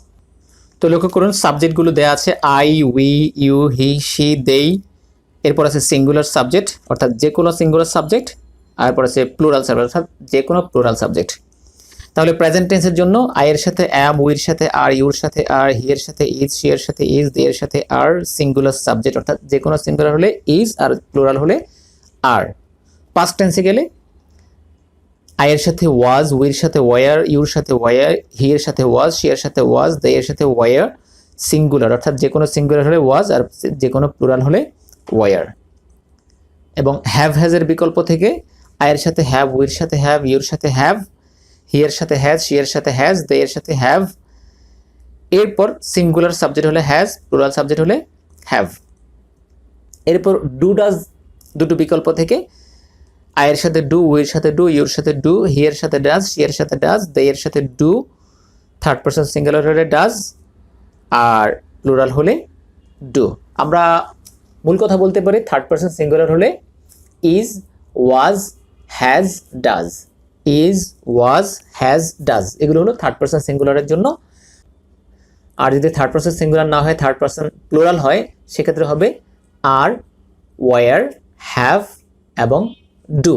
তো লক্ষ্য করুন, সাবজেক্টগুলো দেওয়া আছে I, we, you, he, she, they. এরপর আছে সিঙ্গুলার সাবজেক্ট অর্থাৎ যে কোনো সিঙ্গুলার সাবজেক্ট, আর এরপর আছে প্লুরাল সাবজেক্ট অর্থাৎ যে কোনো প্লুরাল সাবজেক্ট। তাহলে প্রেজেন্ট টেন্সের জন্য আয়ের সাথে অ্যাম, উইর সাথে আর, ইউর সাথে আর, হি এর সাথে ইজ, শি এর সাথে ইজ, দে এর সাথে আর, সিঙ্গুলার সাবজেক্ট অর্থাৎ যে কোনো সিঙ্গুলার হলে ইজ আর প্লুরাল হলে আর। পাস্ট টেন্সে গেলে আয়ের সাথে ওয়াজ, উইর সাথে ওয়ার, ইউর সাথে ওয়ার, হি এর সাথে ওয়াজ, শি এর সাথে ওয়াজ, দে এর সাথে ওয়ার, সিঙ্গুলার অর্থাৎ যে কোনো সিঙ্গুলার হলে ওয়াজ আর যে কোনো প্লুরাল হলে ওয়ার। এবং হ্যাভ, হ্যাজের বিকল্প থেকে আয়ের সাথে হ্যাভ, উইর সাথে হ্যাভ, ইউর সাথে হ্যাভ, হি এর সাথে হ্যাজ, শি এর সাথে হ্যাজ, দে এর সাথে হ্যাভ। এরপর সিঙ্গুলার সাবজেক্ট হলে হ্যাজ, প্লুরাল সাবজেক্ট হলে হ্যাভ। এরপর ডু, ডাজ দুটো বিকল্প থেকে আয়ের সাথে ডু, উইর সাথে ডু, ইউর সাথে ডু, হি এর সাথে ডাজ, শি এর সাথে ডাজ, দে এর সাথে ডু, থার্ড পারসন সিঙ্গুলার হলে ডাজ আর প্লুরাল হলে ডু। আমরা মূল কথা বলতে পারি থার্ড পারসন সিঙ্গুলার হলে is, was, has, does. Is, was, has, does এগুলো হলো থার্ড পারসন সিঙ্গুলারের জন্য। আর যদি থার্ড পারসন সিঙ্গুলার না হয়, থার্ড পারসন প্লুরাল হয়, সেক্ষেত্রে হবে আর, ওয়ার, হ্যাভ এবং ডু।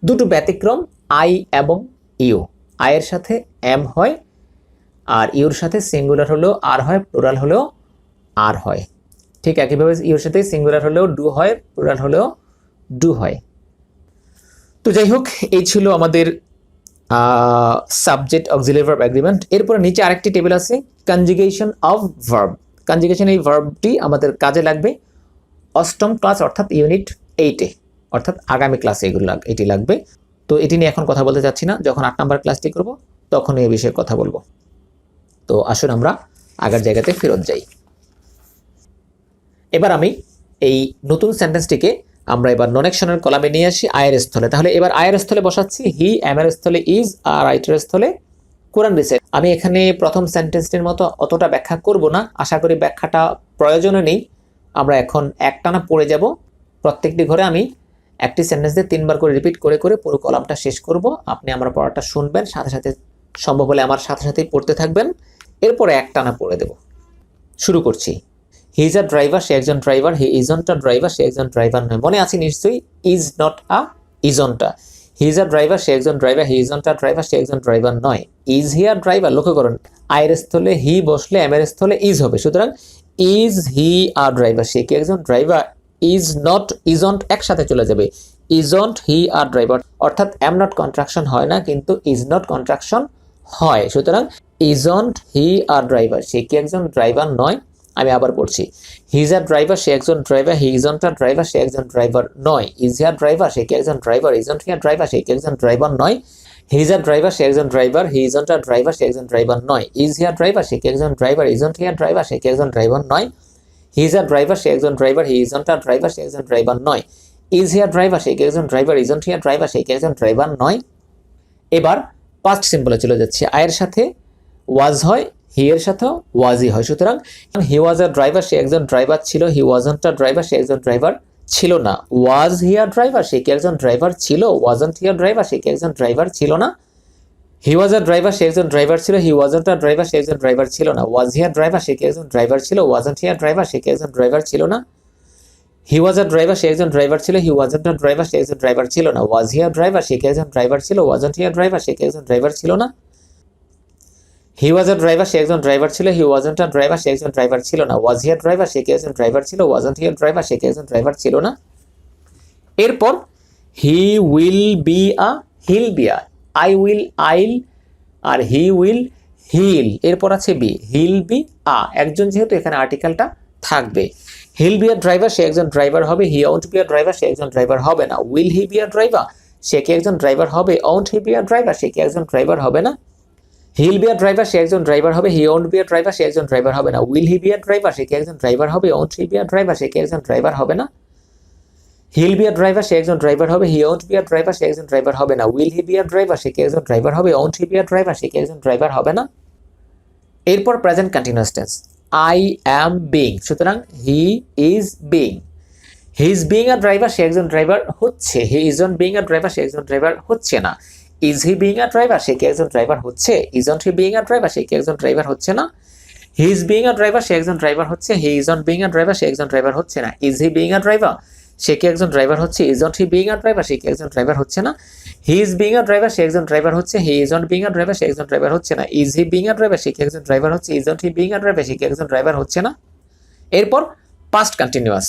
দুটো ব্যতিক্রম আই এবং ইউ। আয়ের সাথে এম হয় আর ইউর সাথে সিঙ্গুলার হলেও আর হয়, প্লুরাল হলেও আর হয়। ঠিক একইভাবে ইউর সাথে সিঙ্গুলার হলেও ডু হয়, প্লুরাল হলেও ডু হয়। তো যাই হোক, এই ছিল আমাদের সাবজেক্ট অক্সিলারি ভার্ব এগ্রিমেন্ট। এরপরে নিচে আরেকটি টেবিল আছে কনজুগেশন অফ ভার্ব। কনজুগেশন এই ভার্বটি আমাদের কাজে লাগবে অষ্টম ক্লাস অর্থাৎ ইউনিট 8-এ, অর্থাৎ আগামী ক্লাসে এটি লাগবে। তো এটি নিয়ে এখন কথা বলতে চাচ্ছি না, যখন 8 নম্বর ক্লাসটি করব তখন এই বিষয়ে কথা বলবো। তো আসুন আমরা আগের জায়গাতে ফেরত যাই। এবার আমি এই নতুন সেন্টেন্সটিকে আমরা এবার নন অ্যাকশনের কলামে নিয়ে আসি আয়ের স্থলে। তাহলে এবার আয়ের স্থলে বসাচ্ছি হি, এমের স্থলে ইজ, আর রাইটের স্থলে কোরআন রিসাইট। আমি এখানে প্রথম সেন্টেন্সটির মতো অতটা ব্যাখ্যা করব না, আশা করি ব্যাখ্যাটা প্রয়োজনে নেই। আমরা এখন একটানা পড়ে যাব। প্রত্যেকটি ঘরে আমি একটি সেন্টেন্স দিয়ে 3 বার করে রিপিট করে করে পুরো কলামটা শেষ করব। আপনি আমার পড়াটা শুনবেন, সাথে সাথে সম্ভব হলে আমার সাথে সাথেই পড়তে থাকবেন, এরপরে একটানা পড়ে দেব। শুরু করছি। হি ইজ আ ড্রাইভার, সে একজন driver. He isn't a driver, সে একজন ড্রাইভার নয়। মনে আছে নিশ্চয়ই, is not a, isn't a. He is a driver, সে একজন driver. He isn't a driver, সে একজন ড্রাইভার নয়। ইজ হি আ ড্রাইভার, লক্ষ্য করুন আয়ের স্থলে হি বসলে এমের স্থলে ইজ হবে, সুতরাং ইজ হি আ ড্রাইভার, সে কি একজন ড্রাইভার। ইজ নট, ইজন্ট একসাথে চলে যাবে, ইজন্ট হি আ ড্রাইভার, অর্থাৎ এম নট কন্ট্রাকশন হয় না, কিন্তু ইজ নট কন্ট্রাকশন হয়, সুতরাং ইজন্ট হি আ ড্রাইভার, সে কি একজন ড্রাইভার নয়। আমি আবার পড়ছি, হি ইজ আ ড্রাইভার, সে একজন driver. He isn't a driver, সে একজন ড্রাইভার নয়। ইজ হি আ ড্রাইভার, সে কি একজন driver. Isn't he a driver, সে কি একজন ড্রাইভার নয়। হি ইজ আ ড্রাইভার, সে একজন driver. He isn't a driver, সে একজন ড্রাইভার নয়। ইজ হি আ ড্রাইভার, সে কি একজন driver. Isn't he a driver, সে কি একজন ড্রাইভার নয়। হি ইজ আ ড্রাইভার, সে একজন driver. He isn't a driver, সে একজন ড্রাইভার নয়। ইজ হি আ ড্রাইভার, সে কি একজন driver. Isn't he a driver, সে কি একজন ড্রাইভার নয়। এবার পাস্ট সিম্পলে চলে যাচ্ছে। আয়ের সাথে ওয়াজ হয়, হি এর সাথেও ওয়াজই হয়, সুতরাং হি ওয়াজ আ ড্রাইভার, সে একজন ড্রাইভার ছিল। হি ওয়াজন্ট আ ড্রাইভার, সে একজন ড্রাইভার ছিল না। ওয়াজ হি আ ড্রাইভার, সে কি একজন ড্রাইভার ছিল। ওয়াজন্ট হি আ ড্রাইভার, সে কি একজন ড্রাইভার ছিল না। হি ওয়াজ আ ড্রাইভার, সে একজন ড্রাইভার ছিল। হি ওয়াজন্ট আ ড্রাইভার, সে একজন ড্রাইভার ছিল না। ওয়াজ হি আ ড্রাইভার, সে কি একজন ড্রাইভার ছিল। ওয়াজন্ট হি আ ড্রাইভার, সে কি একজন ড্রাইভার ছিল না। হি ওয়াজ আ ড্রাইভার, সে একজন ড্রাইভার ছিল। হি ওয়াজন্ট আ ড্রাইভার, সে একজন ড্রাইভার ছিল না। ওয়াজ হি আ ড্রাইভার, সে কি একজন ড্রাইভার ছিল। ওয়াজন্ট হি আ ড্রাইভার, সে কি একজন ড্রাইভার ছিল না। হি ওয়াজ আ ড্রাইভার, সে একজন ড্রাইভার ছিল। হি ওয়াজন্ট আ ড্রাইভার, সে একজন ড্রাইভার ছিল না। ওয়াজ হি আ ড্রাইভার, সে কি একজন ড্রাইভার ছিল। ওয়াজন্ট হি আ ড্রাইভার, সে কি একজন ড্রাইভার ছিল না। এরপর he will be a, hill be a. I will, আইল, আর হি উইল, হিল। এরপর আছে বি, হিল বি আ। একজন যেহেতু এখানে আর্টিকেলটা থাকবে। হিল বি আ ড্রাইভার, সে একজন ড্রাইভার হবে। He won't be a driver, সে একজন ড্রাইভার হবে না। Will he be a driver, সে কি একজন ড্রাইভার হবে। Won't he be a driver, সে কি একজন ড্রাইভার হবে না। হিল বি আ ড্রাইভার, সে একজন ড্রাইভার হবে। He won't be a driver, সে একজন ড্রাইভার হবে না। Will he be a driver, সে কি একজন ড্রাইভার হবে। Won't he be a driver, সে কি একজন ড্রাইভার হবে না। হিল বি আ ড্রাইভার, সে একজন ড্রাইভার হবে। He won't be a driver, সে একজন ড্রাইভার হবে না। Will he be a driver, সে কি একজন ড্রাইভার হবে। Won't he be a driver, সে কি একজন ড্রাইভার হবে না। এরপর present continuous tense, I am being, সুতরাং he is being. He is being a driver, সে একজন ড্রাইভার হচ্ছে। He isn't being a driver, সে একজন ড্রাইভার হচ্ছে না। Is he being a driver, সে কি একজন ড্রাইভার হচ্ছে। Isn't he being a driver, সে কি একজন ড্রাইভার হচ্ছে না। He is being a driver, সে একজন ড্রাইভার হচ্ছে। He isn't being a driver, সে একজন ড্রাইভার হচ্ছে না। Is he being a driver, সে কি একজন ড্রাইভার হচ্ছে। Isn't he being a driver, সে কি একজন ড্রাইভার হচ্ছে না। He is being a driver, সে একজন ড্রাইভার হচ্ছে। He isn't being a driver, সে একজন ড্রাইভার হচ্ছে না। Is he being a driver, সে কি একজন ড্রাইভার হচ্ছে। Isn't he being a driver, সে কি একজন ড্রাইভার হচ্ছে না। এরপর past continuous,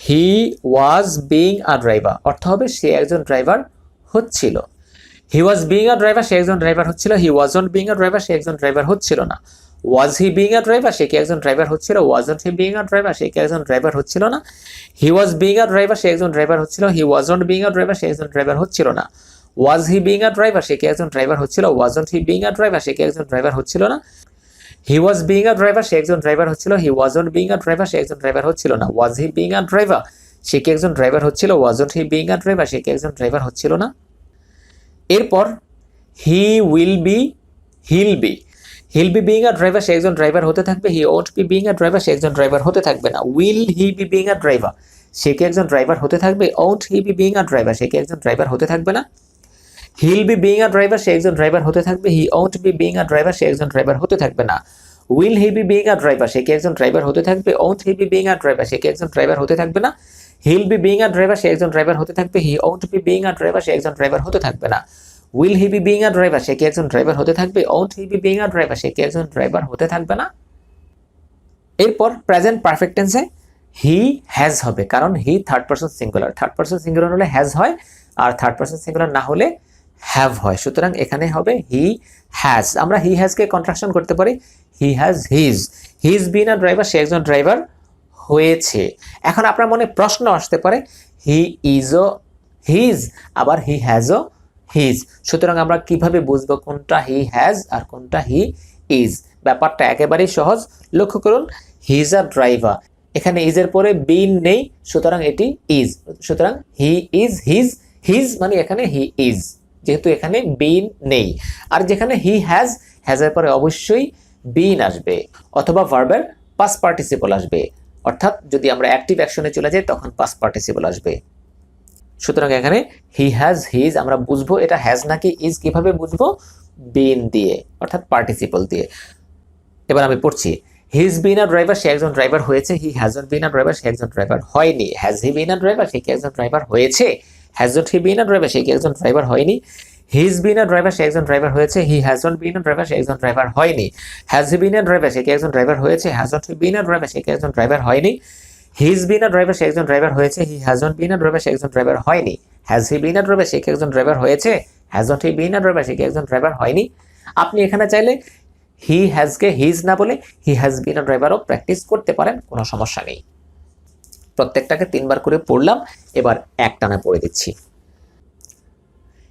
he was being a driver, অর্থ হবে সে একজন ড্রাইভার হচ্ছিল। হি ওয়াজ বিং আ ড্রাইভার, সে একজন ড্রাইভার হচ্ছিল। He wasn't being a driver, সে একজন ড্রাইভার হচ্ছিল না। ওয়াজ হি বিং আ ড্রাইভার, সে কি একজন ড্রাইভার হচ্ছিল। Wasn't he being a driver, সে কি একজন ড্রাইভার হচ্ছিল না। হি ওয়াজ বিং আ ড্রাইভার, সে একজন ড্রাইভার হচ্ছিল। He wasn't being a driver, সে একজন ড্রাইভার হচ্ছিল না। ওয়াজ হি বিং আ ড্রাইভার, সে কি একজন ড্রাইভার হচ্ছিল। Wasn't he being a driver, সে কি একজন ড্রাইভার হচ্ছিল না। হি ওয়াজ বিং আ ড্রাইভার, সে একজন ড্রাইভার হচ্ছিল। He wasn't being a driver, সে একজন ড্রাইভার হচ্ছিল না। ওয়াজ হি বিং আ ড্রাইভার, সে কি একজন ড্রাইভার হচ্ছিল। Wasn't he being a driver, সে কি একজন ড্রাইভার হচ্ছিল না। এরপর he will be, he'll be. He'll be being a driver, সে একজন ড্রাইভার হতে থাকবে। He won't be being a driver, সে একজন ড্রাইভার হতে থাকবে না। Will he be being a driver, সে কি একজন ড্রাইভার হতে থাকবে। Won't he be being a driver, সে কি একজন ড্রাইভার হতে থাকবে না। He'll be being a driver, সে একজন ড্রাইভার হতে থাকবে। He won't be being a driver, সে একজন ড্রাইভার হতে থাকবে না। Will he be being a driver, সে কি একজন ড্রাইভার হতে থাকবে। Won't he be being a driver, সে কি একজন ড্রাইভার হতে থাকবে না। He'll be being a driver, সে একজন ড্রাইভার হতে থাকবে। He won't be being a driver, সে একজন ড্রাইভার হতে থাকবে না। Will he be being a driver, সে কি একজন ড্রাইভার হতে থাকবে। Won't he be being a driver, সে কি একজন ড্রাইভার হতে থাকবে না। এরপর প্রেজেন্ট পারফেক্ট টেন্সে হি হ্যাজ হবে, কারণ he third person singular. Third person singular হলে হ্যাজ হয়, আর থার্ড পারসন সিঙ্গুলার না হলে হ্যাভ হয়, সুতরাং এখানে হবে হি হ্যাজ। আমরা হি হ্যাজকে কন্ট্রাকশন করতে পারি he has he's been a driver, সে একজন ড্রাইভার হয়েছে। এখন আপনার মনে প্রশ্ন আসতে পারে হি ইজও হিজ, আবার হি হ্যাজও হিজ, সুতরাং আমরা কিভাবে বুঝবো কোনটা হি হ্যাজ আর কোনটা হি ইজ? ব্যাপারটা একেবারেই সহজ। লক্ষ্য করুন, হি ইজ আ ড্রাইভার, এখানে ইজের পরে বিন নেই, সুতরাং এটি ইজ, সুতরাং হি ইজ হিজ মানে এখানে হি ইজ, যেহেতু এখানে বিন নেই। আর যেখানে হি হ্যাজ, হ্যাজের পরে অবশ্যই বিন আসবে অথবা ভার্বের পাস্ট পার্টিসিপল আসবে, অর্থাৎ যদি আমরা অ্যাক্টিভ অ্যাকশনে চলে যাই তখন পাস্ট পার্টিসিপল আসবে। সুতরাং এখানে হি হ্যাজ হিজ, আমরা বুঝবো এটা হ্যাজ নাকি ইজ কিভাবে বুঝবো? বিন দিয়ে, অর্থাৎ পার্টিসিপল দিয়ে। এবার আমি পড়ছি, হিজ বিন আ ড্রাইভার, সে একজন ড্রাইভার হয়েছে। হি হ্যাজন্ট বিন আ ড্রাইভার, সে একজন ড্রাইভার হয়নি। Has he bin a driver, সে কি একজন ড্রাইভার হয়েছে? Hasn't he bin a driver, সে কি একজন ড্রাইভার হয়নি। হিজ বিন আ ড্রাইভার, সে একজন ড্রাইভার হয়েছে। হি হ্যাজন্ট বিন আ ড্রাইভার, সে একজন ড্রাইভার হয়নি। Has he bin a driver, সে কি একজন ড্রাইভার হয়েছে। Hasn't he bin a driver, সে কি একজন ড্রাইভার হয়নি। হিজ বিন আ ড্রাইভার, সে একজন ড্রাইভার হয়েছে। হি হ্যাজন্ট বিন আ ড্রাইভার, সে একজন ড্রাইভার হয়নি। Has he bin a driver, সে কি একজন ড্রাইভার হয়েছে। Hasn't he bin a driver, সে কি একজন ড্রাইভার হয়নি। আপনি এখানে চাইলে হি হ্যাজকে হিজ না বলে he has been a ড্রাইভারও practice করতে পারেন, কোনো সমস্যা নেই। প্রত্যেকটাকে 3 বার করে পড়লাম, এবার একটানা পড়ে দিচ্ছি।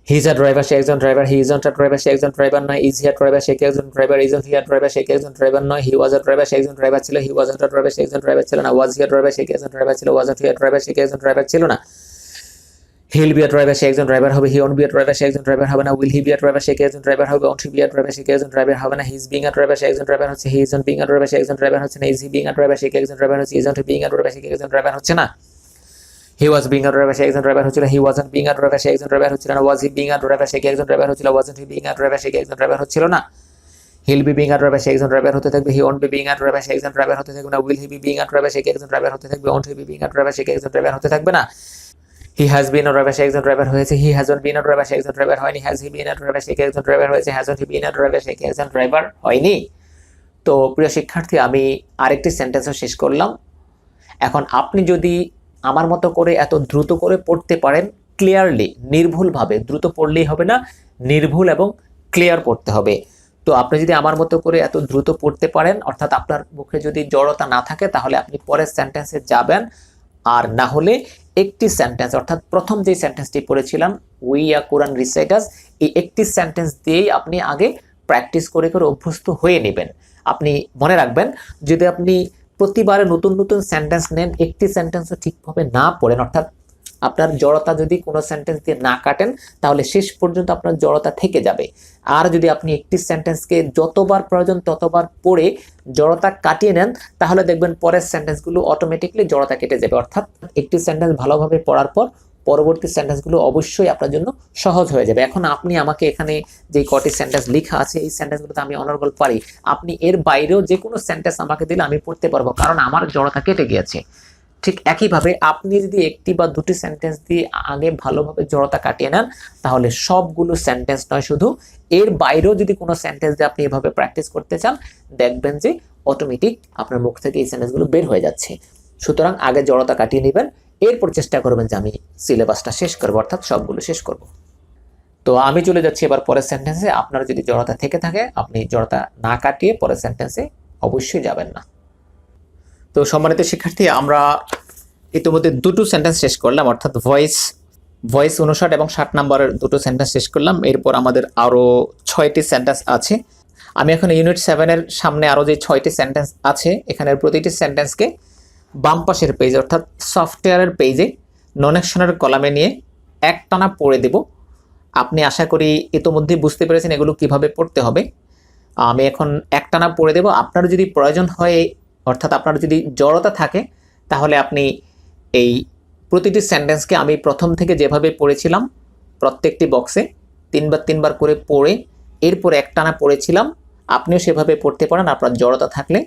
হি ইজ আ ড্রাইভার, সে একজন driver. He isn't a driver, সে একজন ড্রাইভার নয়। ইজ হি আ ড্রাইভার, সে কি একজন driver. Isn't he a driver, সে কি একজন ড্রাইভার নয়। হি ওয়াজ আ ড্রাইভার, সে একজন ড্রাইভার ছিল। হি ওয়াজন্ট আ ড্রাইভার, সে একজন ড্রাইভার ছিল না। ওয়াজ হি আ ড্রাইভার, সে কি একজন ড্রাইভার ছিল। ওয়াজন্ট হি আ ড্রাইভার, সে কি একজন ড্রাইভার ছিল না। হিল বি আ ড্রাইভার, সে একজন ড্রাইভার হবে। He won't be a driver, সে একজন ড্রাইভার হবে না। Will he be a driver, সে কি একজন ড্রাইভার হবে। Won't he be a driver, সে কি একজন ড্রাইভার হবে না। He is being a driver, সে একজন ড্রাইভার হচ্ছে। He isn't being a driver, সে একজন ড্রাইভার হচ্ছে না। Is he being a driver, সে কি একজন ড্রাইভার হচ্ছে। Isn't he being a driver, সে কি একজন ড্রাইভার হচ্ছে না। হি ওয়াজ বিং আ ড্রাইভার, সে একজন ড্রাইভার হচ্ছিল। He wasn't being a driver, সে একজন ড্রাইভার হচ্ছিল না। ওয়াজ হি বিং আ ড্রাইভার, সে কি একজন ড্রাইভার হচ্ছিল। Wasn't he being a driver, সে কি একজন ড্রাইভার হচ্ছিল না। He'll be being a driver, সে একজন ড্রাইভার হতে থাকবে। He won't be being a driver, সে একজন ড্রাইভার হতে থাকবে না। Will he be being a driver, সে কি একজন ড্রাইভার হতে থাকবে। Won't he be being a driver, সে কি একজন ড্রাইভার হতে থাকবে না। He has been a driver, সে একজন ড্রাইভার হয়েছে। হি হ্যাজন্ট বিন আ ড্রাইভার, সে একজন ড্রাইভার হয়নি। Has he bin a driver, সে কি একজন ড্রাইভার হয়েছে। Hasn't he bin a driver, সে কি একজন ড্রাইভার হয়নি। তো প্রিয় শিক্ষার্থী, আমি আরেকটি সেন্টেন্সও শেষ করলাম। এখন আপনি যদি আমার মতো করে এত দ্রুত করে পড়তে পারেন, ক্লিয়ারলি, নির্ভুলভাবে, দ্রুত পড়লেই হবে না, নির্ভুল এবং ক্লিয়ার পড়তে হবে। তো আপনি যদি আমার মতো করে এত দ্রুত পড়তে পারেন, অর্থাৎ আপনার মুখে যদি জড়তা না থাকে, তাহলে আপনি পরের সেন্টেন্সে যাবেন। আর না হলে একটি সেন্টেন্স, অর্থাৎ প্রথম যে সেন্টেন্সটি পড়েছিলাম উই আর কোরআন রিসাইটার্স, এই একটি সেন্টেন্স দিয়েই আপনি আগে প্র্যাকটিস করে করে অভ্যস্ত হয়ে নেবেন। আপনি মনে রাখবেন, যদি আপনি প্রতিবারে নতুন নতুন সেন্টেন্স নেন, একটি সেন্টেন্সও ঠিকভাবে না পড়েন, অর্থাৎ আপনার জড়তা যদি কোনো সেন্টেন্স দিয়ে না কাটেন, তাহলে শেষ পর্যন্ত আপনার জড়তা থেকে যাবে। আর যদি আপনি একটি সেন্টেন্সকে যতবার প্রয়োজন ততবার পড়ে জড়তা কাটিয়ে নেন, তাহলে দেখবেন পরের সেন্টেন্সগুলো অটোমেটিকলি জড়তা কেটে যাবে। অর্থাৎ একটি সেন্টেন্স ভালোভাবে পড়ার পর পরবর্তী সেন্টেন্সগুলো অবশ্যই আপনার জন্য সহজ হয়ে যাবে। এখন আপনি আমাকে এখানে যে কটি সেন্টেন্স লেখা আছে, এই সেন্টেন্সগুলোতে আমি অনর্গল পারি। আপনি এর বাইরেও যে কোনো সেন্টেন্স আমাকে দিলে আমি পড়তে পারবো, কারণ আমার জড়তা কেটে গিয়েছে। ঠিক একইভাবে আপনি যদি একটি বা দুটি সেন্টেন্স দিয়ে আগে ভালোভাবে জড়তা কাটিয়ে নেন, তাহলে সবগুলো সেন্টেন্স নয়, শুধু এর বাইরেও যদি কোনো সেন্টেন্স দিয়ে আপনি এভাবে প্র্যাকটিস করতে চান, দেখবেন যে অটোমেটিক আপনার মুখ থেকে এই সেন্টেন্সগুলো বের হয়ে যাচ্ছে। সুতরাং আগে জড়তা কাটিয়ে নেবেন, এরপর চেষ্টা করবেন যে আমি সিলেবাসটা শেষ করবো, অর্থাৎ সবগুলো শেষ করব। তো আমি চলে যাচ্ছি এবার পরের সেন্টেন্সে। আপনার যদি জড়তা থেকে থাকে, আপনি জড়তা না কাটিয়ে পরের সেন্টেন্সে অবশ্যই যাবেন না। তো সম্মানিত শিক্ষার্থী, আমরা ইতিমধ্যে দুটো সেন্টেন্স শেষ করলাম, অর্থাৎ ভয়েস 59 এবং 60 নম্বরের দুটো সেন্টেন্স শেষ করলাম। এরপর আমাদের আরও 6টি সেন্টেন্স আছে। আমি এখন ইউনিট 7-এর সামনে আরও যে 6টি সেন্টেন্স আছে, এখানের প্রতিটি সেন্টেন্সকে বাম পাশের পেজে, অর্থাৎ সফটওয়্যারের পেজে নন অ্যাকশনের কলামে নিয়ে একটানা পড়ে দেব। আপনি আশা করি ইতিমধ্যেই বুঝতে পেরেছেন এগুলো কিভাবে পড়তে হবে। আমি এখন একটানা পড়ে দেব। আপনার যদি প্রয়োজন হয়, অর্থাৎ আপনার যদি জড়তা থাকে, তাহলে আপনি এই প্রতিটি সেন্টেন্সকে আমি প্রথম থেকে যেভাবে পড়েছিলাম, প্রত্যেকটি বক্সে 3 বার করে পড়ে এরপর একটানা পড়েছিলাম, আপনিও সেভাবে পড়তে পারেন আপনার জড়তা থাকলে।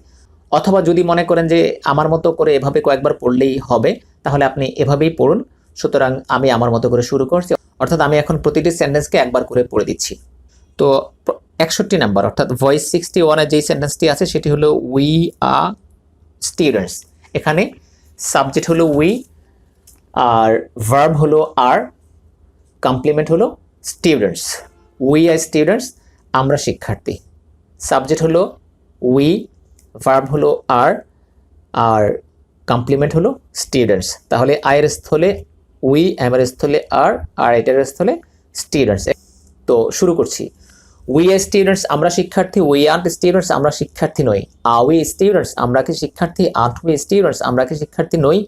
অথবা যদি মনে করেন যে আমার মতো করে এভাবে কয়েকবার পড়লেই হবে, তাহলে আপনি এভাবেই পড়ুন। সুতরাং আমি আমার মতো করে শুরু করছি, অর্থাৎ আমি এখন প্রতিটি সেন্টেন্সকে একবার করে পড়ে দিচ্ছি। তো 61 নাম্বার, অর্থাৎ ভয়েস 61-এর যেই সেন্টেন্সটি আছে সেটি হলো উই আর স্টুডেন্টস। এখানে সাবজেক্ট হলো উই, আর ভার্ব হলো আর, কমপ্লিমেন্ট হলো স্টুডেন্টস, উই আর স্টুডেন্টস, আমরা শিক্ষার্থী। সাবজেক্ট হলো উই, ভার্ব হলো আর কমপ্লিমেন্ট হলো স্টুডেন্টস। তাহলে আয়ের স্থলে উই, এমের স্থলে আর এটার স্থলে স্টুডেন্টস। তো শুরু করছি। উই আর স্টুডেন্টস, আমরা শিক্ষার্থী। উই আন্ট স্টুডেন্টস, আমরা শিক্ষার্থী নই। আর উই স্টুডেন্টস, আমরা কি শিক্ষার্থী? আন্ট উই স্টুডেন্টস, আমরা কি শিক্ষার্থী নই?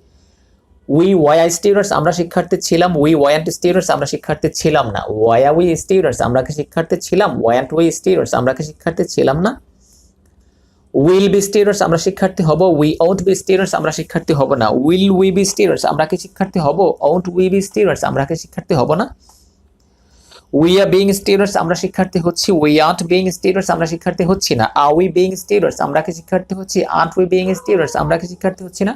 উই ওয়াই আর স্টুডেন্টস, আমরা শিক্ষার্থী ছিলাম। উই ওয়ান্ট স্টুডেন্টস, আমরা শিক্ষার্থী ছিলাম না। ওয়াই আর উই স্টুডেন্টস, আমরা কি শিক্ষার্থী ছিলাম? ওয়ান্ট উই স্টুডেন্টস, আমরা কি শিক্ষার্থী ছিলাম না। উইল বি স্টুডেন্টস, আমরা শিক্ষার্থী হব। উই ওন্ট বি স্টুডেন্টস, আমরা শিক্ষার্থী হব না। উইল উই বি স্টুডেন্টস, আমরা কি শিক্ষার্থী হব? ওন্ট উই বি স্টুডেন্টস, আমরা কি শিক্ষার্থী হব না। উই আর বিং স্টুডেন্টস, আমরা শিক্ষার্থী হচ্ছি। উই আন্ট বিং স্টুডেন্টস, আমরা শিক্ষার্থী হচ্ছি না। আর উই বিং স্টুডেন্টস, আমরা কি শিক্ষার্থী হচ্ছি? আন্ট উই বিং স্টুডেন্টস, আমরা কি শিক্ষার্থী হচ্ছি না।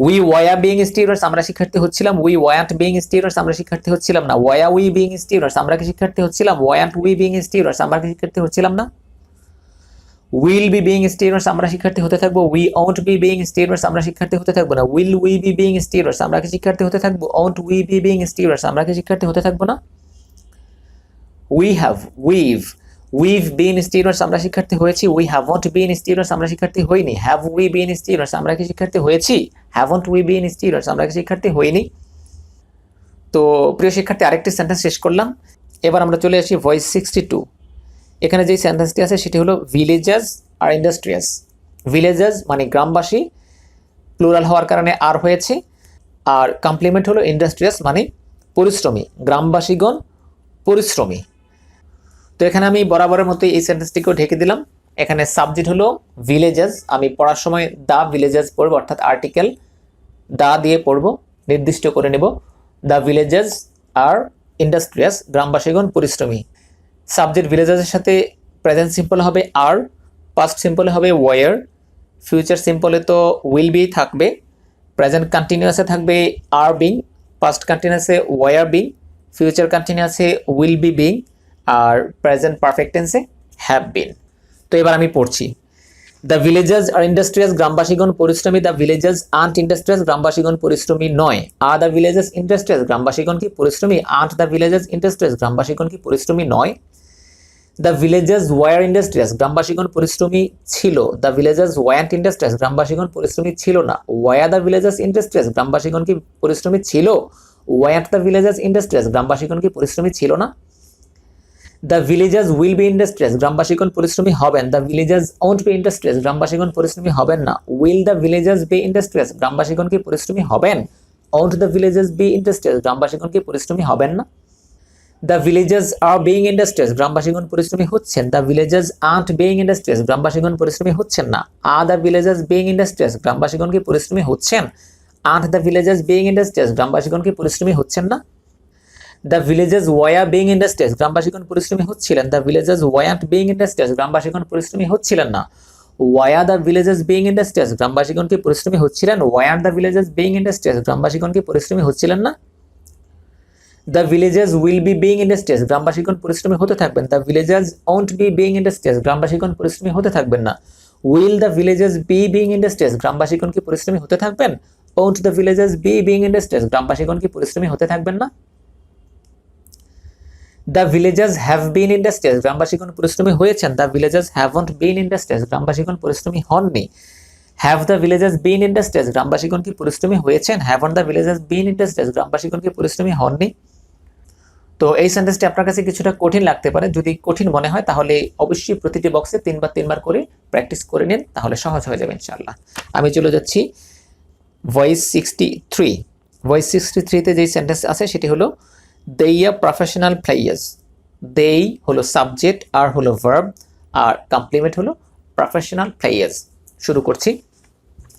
উই ওয়ার বিং স্টুডেন্টস, আমরা শিক্ষার্থী হচ্ছিলাম। উই ওয়ান্ট বিং স্টুডেন্টস, আমরা শিক্ষার্থী হচ্ছিলাম না। ওয়ার উই বিং স্টুডেন্টস, আমরা কি শিক্ষার্থী হচ্ছিলাম? ওয়ান্ট উই বিং স্টুডেন্টস, আমরা কি শিক্ষার্থী হচ্ছিলাম না। উইল বি বিং স্টুডেন্টস, আমরা শিক্ষার্থী হতে থাকবো। We won't be being students, আমরা শিক্ষার্থী হতে থাকবো না। Will we be being students, আমরা কি শিক্ষার্থী হতে থাকবো? Won't we be being students, আমরা কি শিক্ষার্থী হতে থাকবো না। We have, we've bin students, আমরা শিক্ষার্থী হয়েছি। উই হ্যাভন্ট বিন স্টুডেন্টস, আমরা শিক্ষার্থী হইনি। হ্যাভ উই বিন স্টুডেন্টস, আমরা কি শিক্ষার্থী হয়েছি? হ্যাভন্ট উই বিন স্টুডেন্টস, আমরা কি শিক্ষার্থী হইনি। তো প্রিয় শিক্ষার্থী, আরেকটি সেন্টেন্স শেষ করলাম। এবার আমরা চলে আসি ভয়েস 62। এখানে যে সেন্টেন্সটি আছে সেটি হলো ভিলেজার্স আর ইন্ডাস্ট্রিয়াস। ভিলেজার্স মানে গ্রামবাসী, প্লুরাল হওয়ার কারণে আর হয়েছে। আর কমপ্লিমেন্ট হলো ইন্ডাস্ট্রিয়াস মানে পরিশ্রমী, গ্রামবাসীগণ পরিশ্রমী। তো এখানে আমি বরাবরের মতো এই সেন্টেন্সটিকেও ঢেকে দিলাম। এখানে সাবজেক্ট হলো ভিলেজার্স, আমি পড়ার সময় দা ভিলেজার্স পড়বো, অর্থাৎ আর্টিকেল দা দিয়ে পড়বো, নির্দিষ্ট করে নেব। দ্য ভিলেজার্স আর ইন্ডাস্ট্রিয়াস, গ্রামবাসীগণ পরিশ্রমী। সাবজেক্ট ভিলেজার্সের সাথে প্রেজেন্ট সিম্পল হবে আর, পাস্ট সিম্পলে হবে ওয়ার, ফিউচার সিম্পলে তো উইল বি থাকবে, প্রেজেন্ট কন্টিনিউয়াসে থাকবে আর বিং, পাস্ট কন্টিনিউয়াসে ওয়ার বিং, ফিউচার কন্টিনিউয়াসে উইল বি বিং, আর প্রেজেন্ট পারফেক্ট টেন্সে হ্যাভ বিন। তো এবার আমি পড়ছি। দ্য ভিলেজার্স আর ইন্ডাস্ট্রিয়াস, গ্রামবাসীগণ পরিশ্রমী। দ্য ভিলেজার্স আন্ট ইন্ডাস্ট্রিয়াস, গ্রামবাসীগণ পরিশ্রমী নয়। আর দ্য ভিলেজার্স ইন্ডাস্ট্রিয়াস, গ্রামবাসীগণ কি পরিশ্রমী? আন্ট দ্য ভিলেজার্স ইন্ডাস্ট্রিয়াস, গ্রামবাসীগণ কি পরিশ্রমী নয়। দ্য ভিলেজার্স ওয়ার ইন্ডাস্ট্রিয়াস, গ্রামবাসীগণ পরিশ্রমী ছিল। দ্য ভিলেজার্স ওয়ান্ট ইন্ডাস্ট্রিয়াস, গ্রামবাসীগণ পরিশ্রমী ছিল না। ওয়ার দ্য ভিলেজার্স ইন্ডাস্ট্রিয়াস, গ্রামবাসীগণ কি পরিশ্রমী ছিল? ওয়ান্ট দ্য ভিলেজার্স ইন্ডাস্ট্রিয়াস, গ্রামবাসীগণ কি পরিশ্রমী ছিল না। The villagers will be industrious, গ্রামবাসীগণ পরিশ্রমী হবেন। The villagers won't be industrious, গ্রামবাসীগণ পরিশ্রমী হবেন না। Will the villagers be industrious, গ্রামবাসীগণ কি পরিশ্রমী হবেন? Won't the villagers be industrious, গ্রামবাসীগণ কি পরিশ্রমী হবেন না। The villagers are being industrious, গ্রামবাসীগণ পরিশ্রমী হচ্ছেন। The villagers aren't being industrious, গ্রামবাসীগণ পরিশ্রমী হচ্ছেন না। Are the villagers being industrious, গ্রামবাসীগণ কি পরিশ্রমী হচ্ছেন? Aren't the villagers being industrious, গ্রামবাসীগণ কি পরিশ্রমী হচ্ছেন না। The villagers were being industrious, গ্রামবাসীগণ পরিশ্রমী হচ্ছিলেন। The villagers weren't being industrious, গ্রামবাসীগণ পরিশ্রমী হচ্ছিলেন না। Were the villagers being industrious, গ্রামবাসীগণ কি পরিশ্রমী হচ্ছিলেন। Were the villagers being industrious, গ্রামবাসীগণ কি পরিশ্রমী হচ্ছিলেন না। The villagers will be being industrious, গ্রামবাসীগণ পরিশ্রমী হতে থাকবেন। The villagers won't be being industrious, গ্রামবাসীগণ পরিশ্রমী হতে থাকবেন না। Will the villagers be being industrious, গ্রামবাসীগণ কি পরিশ্রমী হতে থাকবেন। Won't the villagers be being industrious, গ্রামবাসীগণ কি পরিশ্রমী হতে থাকবেন না। The villagers have been industrious, গ্রামবাসীগণ পরিশ্রমী হয়েছেন। The villagers haven't been industrious, গ্রামবাসীগণ পরিশ্রমী হননি। Have the villagers been industrious, গ্রামবাসীগণ কি পরিশ্রমী হয়েছেন। Haven't the villagers been industrious, গ্রামবাসীগণ কি পরিশ্রমী হননি। তো এই সেন্টেন্সটি আপনার কাছে কিছুটা কঠিন লাগতে পারে। যদি কঠিন মনে হয় তাহলে অবশ্যই প্রতিটি বক্সে তিনবার করে প্র্যাকটিস করে নিন, তাহলে সহজ হয়ে যাবে ইনশাআল্লাহ। আমি চলে যাচ্ছি ভয়েস 63। ভয়েস 63তে যেই সেন্টেন্স আছে সেটি হলো they are professional players। they হলো সাবজেক্ট, আর হলো ভার্ব, আর কমপ্লিমেন্ট হলো প্রফেশনাল প্লেয়ার্স। শুরু করছি।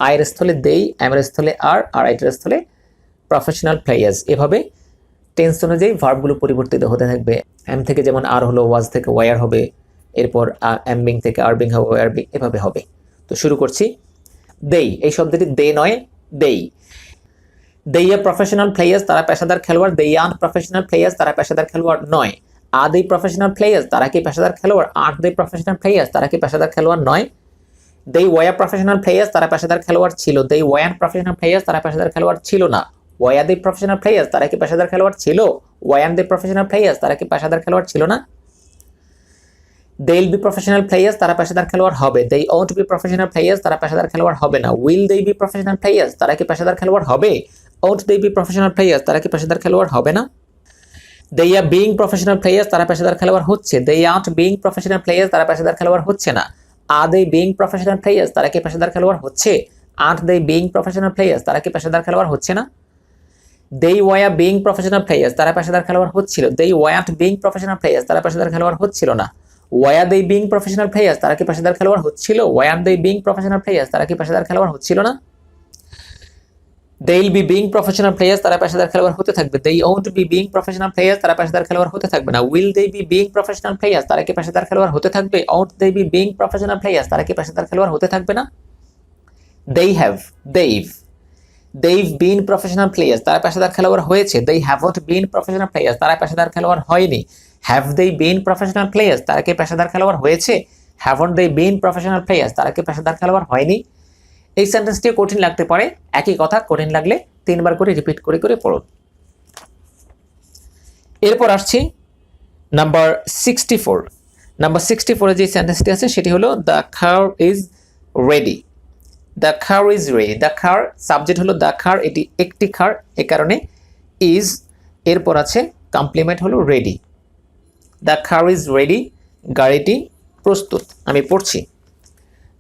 আয়ের স্থলে they, এমের স্থলে আর আইটের স্থলে প্রফেশনাল প্লেয়ার্স। এভাবে টেন্স অনুযায়ী ভার্বগুলো পরিবর্তিত হতে থাকবে। এম থেকে যেমন আর হলো, ওয়াজ থেকে ওয়ার হবে, এরপর এম বিং থেকে আর বিং হবে, ওয়ার বিং, এভাবে হবে। তো শুরু করছি। they, এই শব্দটি they নয়, they। they are professional players, তারা পেশাদার খেলোয়াড়। they aren't professional players, তারা পেশাদার খেলোয়াড় নয়। are they professional players, তারা কি পেশাদার খেলোয়াড়। aren't they professional players, তারা কি পেশাদার খেলোয়াড় নয়। they were professional players, তারা পেশাদার খেলোয়াড় ছিল। they weren't professional players, তারা পেশাদার খেলোয়াড় ছিল না। Why are the professional players, তারা কি পেশাদার খেলোয়াড় ছিল? Why are the professional players, তারা কি পেশাদার খেলোয়াড় ছিল না? They will be professional players, তারা পেশাদার খেলোয়াড় হবে। They won't be professional players, তারা পেশাদার খেলোয়াড় হবে না। Will they be professional players, তারা কি পেশাদার খেলোয়াড় হবে? Won't they be professional players, তারা কি পেশাদার খেলোয়াড় হবে না? They are being professional players, তারা পেশাদার খেলোয়াড় হচ্ছে। They aren't being professional players, তারা পেশাদার খেলোয়াড় হচ্ছে না। Are they being professional players, তারা কি পেশাদার খেলোয়াড় হচ্ছে? Aren't they being professional players, তারা কি পেশাদার খেলোয়াড় হচ্ছে না? They were being professional players, তারা পেশাদার খেলোয়াড় হচ্ছিল। They weren't being professional players, তারা পেশাদার খেলোয়াড় হচ্ছিল না। Were they being professional players, তারা কি পেশাদার খেলোয়াড় হচ্ছিল? Were they being professional players, তারা কি পেশাদার খেলোয়াড় হচ্ছিল না? They will be being professional players, তারা পেশাদার খেলোয়াড় হতে থাকবে। They won't be being professional players, তারা পেশাদার খেলোয়াড় হতে থাকবে না। Will they be being professional players, তারা কি পেশাদার খেলোয়াড় হতে থাকবে? Won't they be being professional players, তারা কি পেশাদার খেলোয়াড় হতে থাকবে না? They have, they've been professional players, তারা পেশাদার খেলোয়াড় হয়েছে। they haven't been professional players, তারা পেশাদার খেলোয়াড় হয়নি। have they been professional players, তারা কি পেশাদার খেলোয়াড় হয়েছে? haven't they been professional players, তারা কি পেশাদার খেলোয়াড় হয়নি? এই সেন্টেন্সটি কঠিন লাগতে পারে, একই কথা কঠিন লাগলে 3 বার করে রিপিট করে করে পড়ুন। এরপর আসছি নাম্বার 64। নাম্বার 64 এ যে সেন্টেন্সটি আছে সেটি হলো the car is ready। The car is ready. The car subject হলো দ্য কার, এটি একটি কার, এ কারণে ইজ এরপর আছে কমপ্লিমেন্ট হলো ready. The car is ready, গাড়িটি প্রস্তুত। আমি পড়ছি,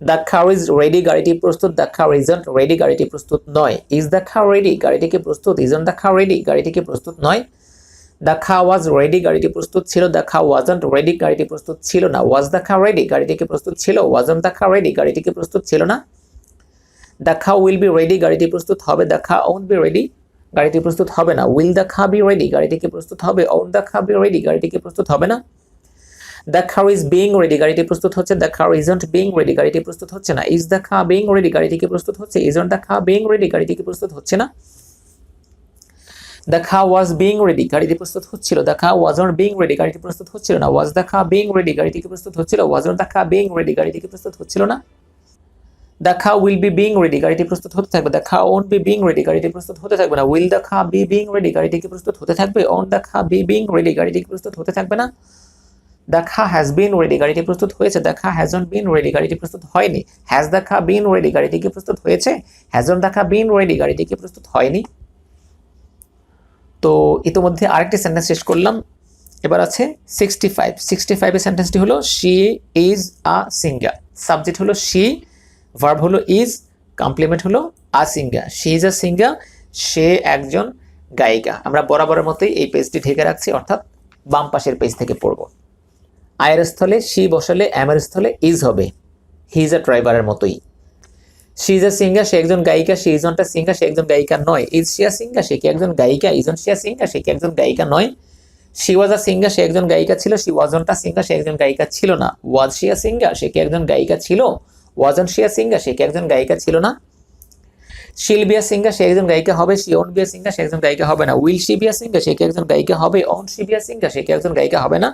দ্য কার ইজ রেডি, গাড়িটি প্রস্তুত। দ্য কার ইজন্ট রেডি, গাড়িটি প্রস্তুত নয়। ইজ দ্য কার রেডি, গাড়িটি কি প্রস্তুত? ইজন্ট দ্য কার রেডি, গাড়িটি কি প্রস্তুত নয়। দ্য কার ওয়াজ রেডি, গাড়িটি প্রস্তুত ছিল। দ্য কার ওয়াজন্ট রেডি, গাড়িটি প্রস্তুত ছিল না। ওয়াজ দ্য কার রেডি, গাড়িটি কি প্রস্তুত ছিল। ওয়াজন্ট দ্য কার রেডি, গাড়িটি কি প্রস্তুত ছিল না। The car will be ready, গাড়িটি প্রস্তুত হবে। The car won't be ready, গাড়িটি প্রস্তুত হবে না। Will the car be ready, গাড়িটি কি প্রস্তুত হবে। Won't the car be ready, গাড়িটি কি প্রস্তুত হবে না। The car is being ready, গাড়িটি প্রস্তুত হচ্ছে। The car isn't being ready, গাড়িটি প্রস্তুত হচ্ছে না। Is the car being ready, গাড়িটি কি প্রস্তুত হচ্ছে। Isn't the car being ready, গাড়িটি কি প্রস্তুত হচ্ছে না। The car was being ready, গাড়িটি প্রস্তুত হচ্ছিল। The car wasn't being ready, গাড়িটি প্রস্তুত হচ্ছিল না। Was the car being ready, গাড়িটি কি প্রস্তুত হচ্ছিল। Wasn't the car being ready, গাড়িটি কি প্রস্তুত হচ্ছিল না। The car will be being ready, গাড়িটি প্রস্তুত হতে থাকবে। The car won't be being ready, গাড়িটি প্রস্তুত হতে থাকবে না। Will the car be being ready, গাড়িটি কি প্রস্তুত হতে থাকবে। Won't the car be being ready, গাড়িটি কি প্রস্তুত হতে থাকবে না। The car has been ready, গাড়িটি প্রস্তুত হয়েছে। The car hasn't been ready, গাড়িটি প্রস্তুত হয়নি। Has the car been ready, গাড়িটি কি প্রস্তুত হয়েছে। Hasn't the car been ready, গাড়িটি কি প্রস্তুত হয়নি। তো ইতিমধ্যে আরেকটি সেন্টেন্স শেষ করলাম, এবার আছে 65। 65 এর সেন্টেন্সটি হলো she is a singer. Subject হলো শি, ভার্ব হলো ইজ, কমপ্লিমেন্ট হলো a singer. She is a singer, সে একজন গায়িকা। আমরা বরাবরের মতোই এই পেজটি ঢেকে রাখছি, অর্থাৎ বাম পাশের পেজ থেকে পড়ব। আয়ের স্থলে শি বসালে এমের স্থলে ইজ হবে, হি ইজ আ ড্রাইভারের মতোই। শি ইজ আ সিঙ্গার, সে একজন গায়িকা। শি ইজন্ট আ সিঙ্গার, সে একজন গায়িকা নয়। ইজ শি আ সিঙ্গার, সে কি একজন গায়িকা। ইজন্ট শি আ সিঙ্গার, সে কি একজন গায়িকা নয়। শি ওয়াজ আ সিঙ্গার, সে একজন গায়িকা ছিল। শি ওয়াজন্ট আ সিঙ্গার, সে একজন গায়িকা ছিল না। ওয়াজ শি আ সিঙ্গার, সে কি একজন গায়িকা ছিল। ওয়াজন্ট শি আ সিঙ্গার, সে কি একজন গায়িকা ছিল না। শিল বি আ সিঙ্গার, সে একজন গায়িকা হবে। She won't be a singer, সে একজন গায়িকা হবে না। Will she be a singer, সে কি একজন গায়িকা হবে। Won't she be a singer, সে কি একজন গায়িকা হবে না।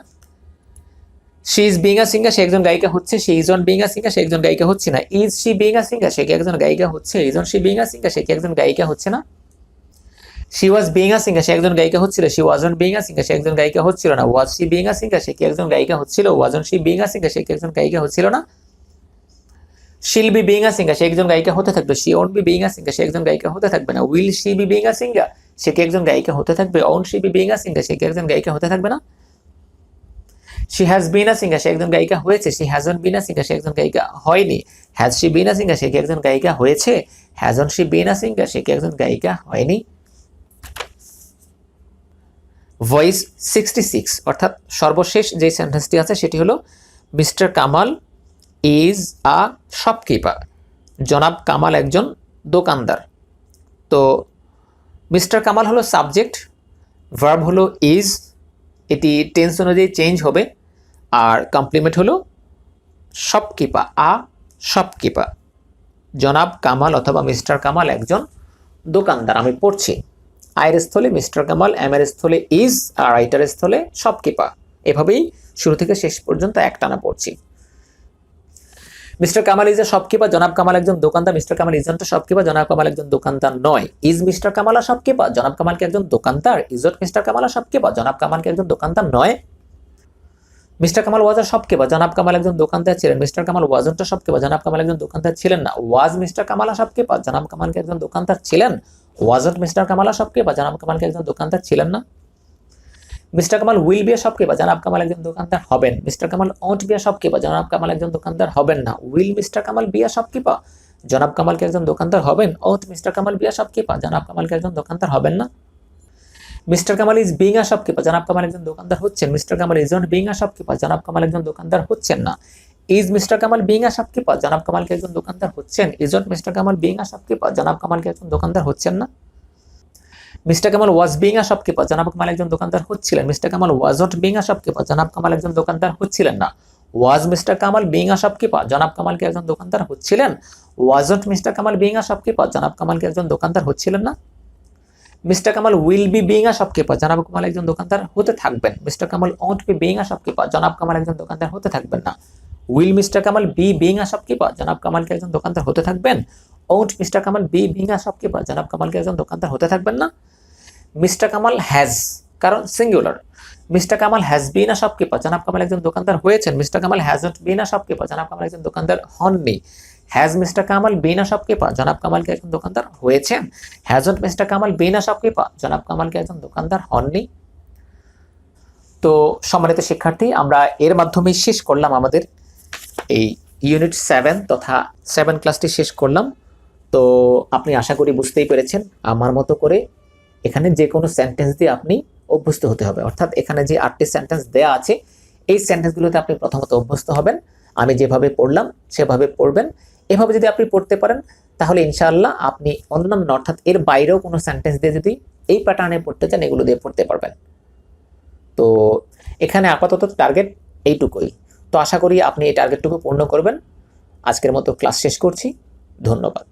She is being a singer, সে একজন গায়িকা হচ্ছে। She isn't being a singer, সে একজন গায়িকা হচ্ছে না। Is she being a singer, সে কি একজন গায়িকা হচ্ছে। Isn't she being a singer, সে কি একজন গায়িকা হচ্ছে না। She was being a singer, সে একজন গায়িকা হচ্ছিল। She wasn't being a singer, সে একজন গায়িকা হচ্ছিল না। Was she being a singer, সে কি একজন গায়িকা হচ্ছিল। Wasn't she being a singer, সে কি একজন গায়িকা হচ্ছিল না। She'll be being a singer, সে একজন গায়িকা হতে থাকবে। She won't be being a singer, সে একজন গায়িকা হতে থাকবে না। Will she be being a singer, সে কি একজন গায়িকা হতে থাকবে। Won't she be being a singer, সে কি একজন গায়িকা হতে থাকবে না। She has been a singer, সে একজন গায়িকা হয়েছে। She hasn't been a singer, সে একজন গায়িকা হয়নি। Has she been a singer, সে কি একজন গায়িকা হয়েছে। Hasn't she been a singer, সে কি একজন গায়িকা হয়নি। ভয়েস 66 অর্থাৎ সর্বশেষ যে সেন্টেন্সটি আছে সেটি হলো mister Kamal is a shopkeeper. জনাব কামাল একজন দোকানদার। তো মিস্টার কামাল হলো সাবজেক্ট, ভার্ব হলো ইজ, এটি টেন্স অনুযায়ী চেঞ্জ হবে, আর কমপ্লিমেন্ট হলো শপকিপার, আ শপকিপার। জনাব কামাল অথবা মিস্টার কামাল একজন দোকানদার। আমি পড়ছি, আয়ের স্থলে মিস্টার কামাল, এমের স্থলে ইজ, আর রাইটারের স্থলে শপকিপার। এভাবেই শুরু থেকে শেষ পর্যন্ত একটানা পড়ছি। Mister Kamal is a shopkeeper, জনাব কামাল একজন দোকানদার। Mister Kamal isn't A shopkeeper, জনাব কামাল একজন দোকানদার নয়। Is Mister Kamal a shopkeeper, জনাব কামাল কি একজন দোকানদার? Isn't Mister Kamal a shopkeeper, জনাব কামাল কি একজন দোকানদার নয়। মিস্টার কামাল ওয়াজ আ শপকিপার, জনাব কামাল একজন দোকানদার ছিলেন। মিস্টার কামাল ওয়াজন্ট আ শপকিপার, জনাব কামাল একজন দোকানদার ছিলেন না। Was Mister Kamal a shopkeeper, জনাব কামাল কি একজন দোকানদার ছিলেন। Wasn't mister Kamal a shopkeeper, জনাব কামাল কি একজন দোকানদার ছিলেন না। Mister Kamal will be a shopkeeper, জনাব কামাল একজন দোকানদার হবেন। Mister Kamal won't be a shopkeeper, জনাব কামাল একজন দোকানদার হবেন না। Will mister Kamal be a shopkeeper, জনাব কামাল কি একজন দোকানদার হবেন। Won't mister Kamal be a shopkeeper, জনাব কামাল কি একজন দোকানদার হবেন না। Mister Kamal is being a shopkeeper, জনাব কামাল একজন দোকানদার হচ্ছেন। Mister Kamal isn't being a shopkeeper, জনাব কামাল একজন দোকানদার হচ্ছেন না। Is Mister Kamal being a shopkeeper, জনাব কামাল কি একজন দোকানদার হচ্ছেন। Isn't Mister Kamal being a shopkeeper, জনাব কামাল কি একজন দোকানদার হচ্ছেন না। Mister Kamal was being a shopkeeper, জনাব কামাল একজন দোকানদার হচ্ছিলেন। Mister Kamal wasn't being a shopkeeper, জনাব কামাল একজন দোকানদার হচ্ছিলেন না। Was Mister Kamal being a shopkeeper, জনাব কামাল কি একজন দোকানদার হচ্ছিলেন। Wasn't mister Kamal being a shopkeeper, জনাব কামাল কি একজন দোকানদার হচ্ছিলেন না। Mister Kamal will be being a shopkeeper, জনাব কামাল একজন দোকানদার হতে থাকবেন। Mister Kamal won't be being a shopkeeper, জনাব কামাল একজন দোকানদার হতে থাকবেন না। Will mister Kamal be being a shopkeeper, জনাব কামাল কি একজন দোকানদার হতে থাকবেন। Won't mister Kamal be being a shopkeeper, জনাব কামাল কি একজন দোকানদার হতে থাকবেন না। মিস্টার কামাল হ্যাজ, কারণ singular. Mister Kamal has been a shopkeeper, জনাব কামাল একজন দোকানদার হয়েছেন। Mister Kamal hasn't been a shopkeeper, জনাব কামাল একজন দোকানদার হননি। Has mister Kamal been a shopkeeper, জনাব কামাল কি একজন দোকানদার হয়েছেন। Hasn't mister Kamal been a shopkeeper, জনাব কামাল কি একজন দোকানদার হননি। তো সম্মানিত শিক্ষার্থী, আমরা এর মাধ্যমে শেষ করলাম আমাদের এই ইউনিট 7 তথা 7 ক্লাসটি শেষ করলাম। তো আপনি আশা করি বুঝতেই পেরেছেন। আমার মতো করে এখানে যে কোনো সেন্টেন্স দিয়ে আপনি অভ্যস্ত হতে হবে, অর্থাৎ এখানে যে 8টি সেন্টেন্স দেয়া আছে এই সেন্টেন্সগুলোতে আপনি প্রথমত অভ্যস্ত হবেন। আমি যেভাবে পড়লাম সেভাবে পড়বেন। এভাবে যদি আপনি পড়তে পারেন তাহলে ইনশাআল্লাহ আপনি অন্যান্য অর্থাৎ এর বাইরেও কোনো সেন্টেন্স দিয়ে যদি এই প্যাটার্নে পড়তে চান এগুলো দিয়ে পড়তে পারবেন। তো এখানে আপাতত টার্গেট এইটুকুই। তো আশা করি আপনি এই টার্গেটটুকু পূর্ণ করবেন। আজকের মতো ক্লাস শেষ করছি। ধন্যবাদ।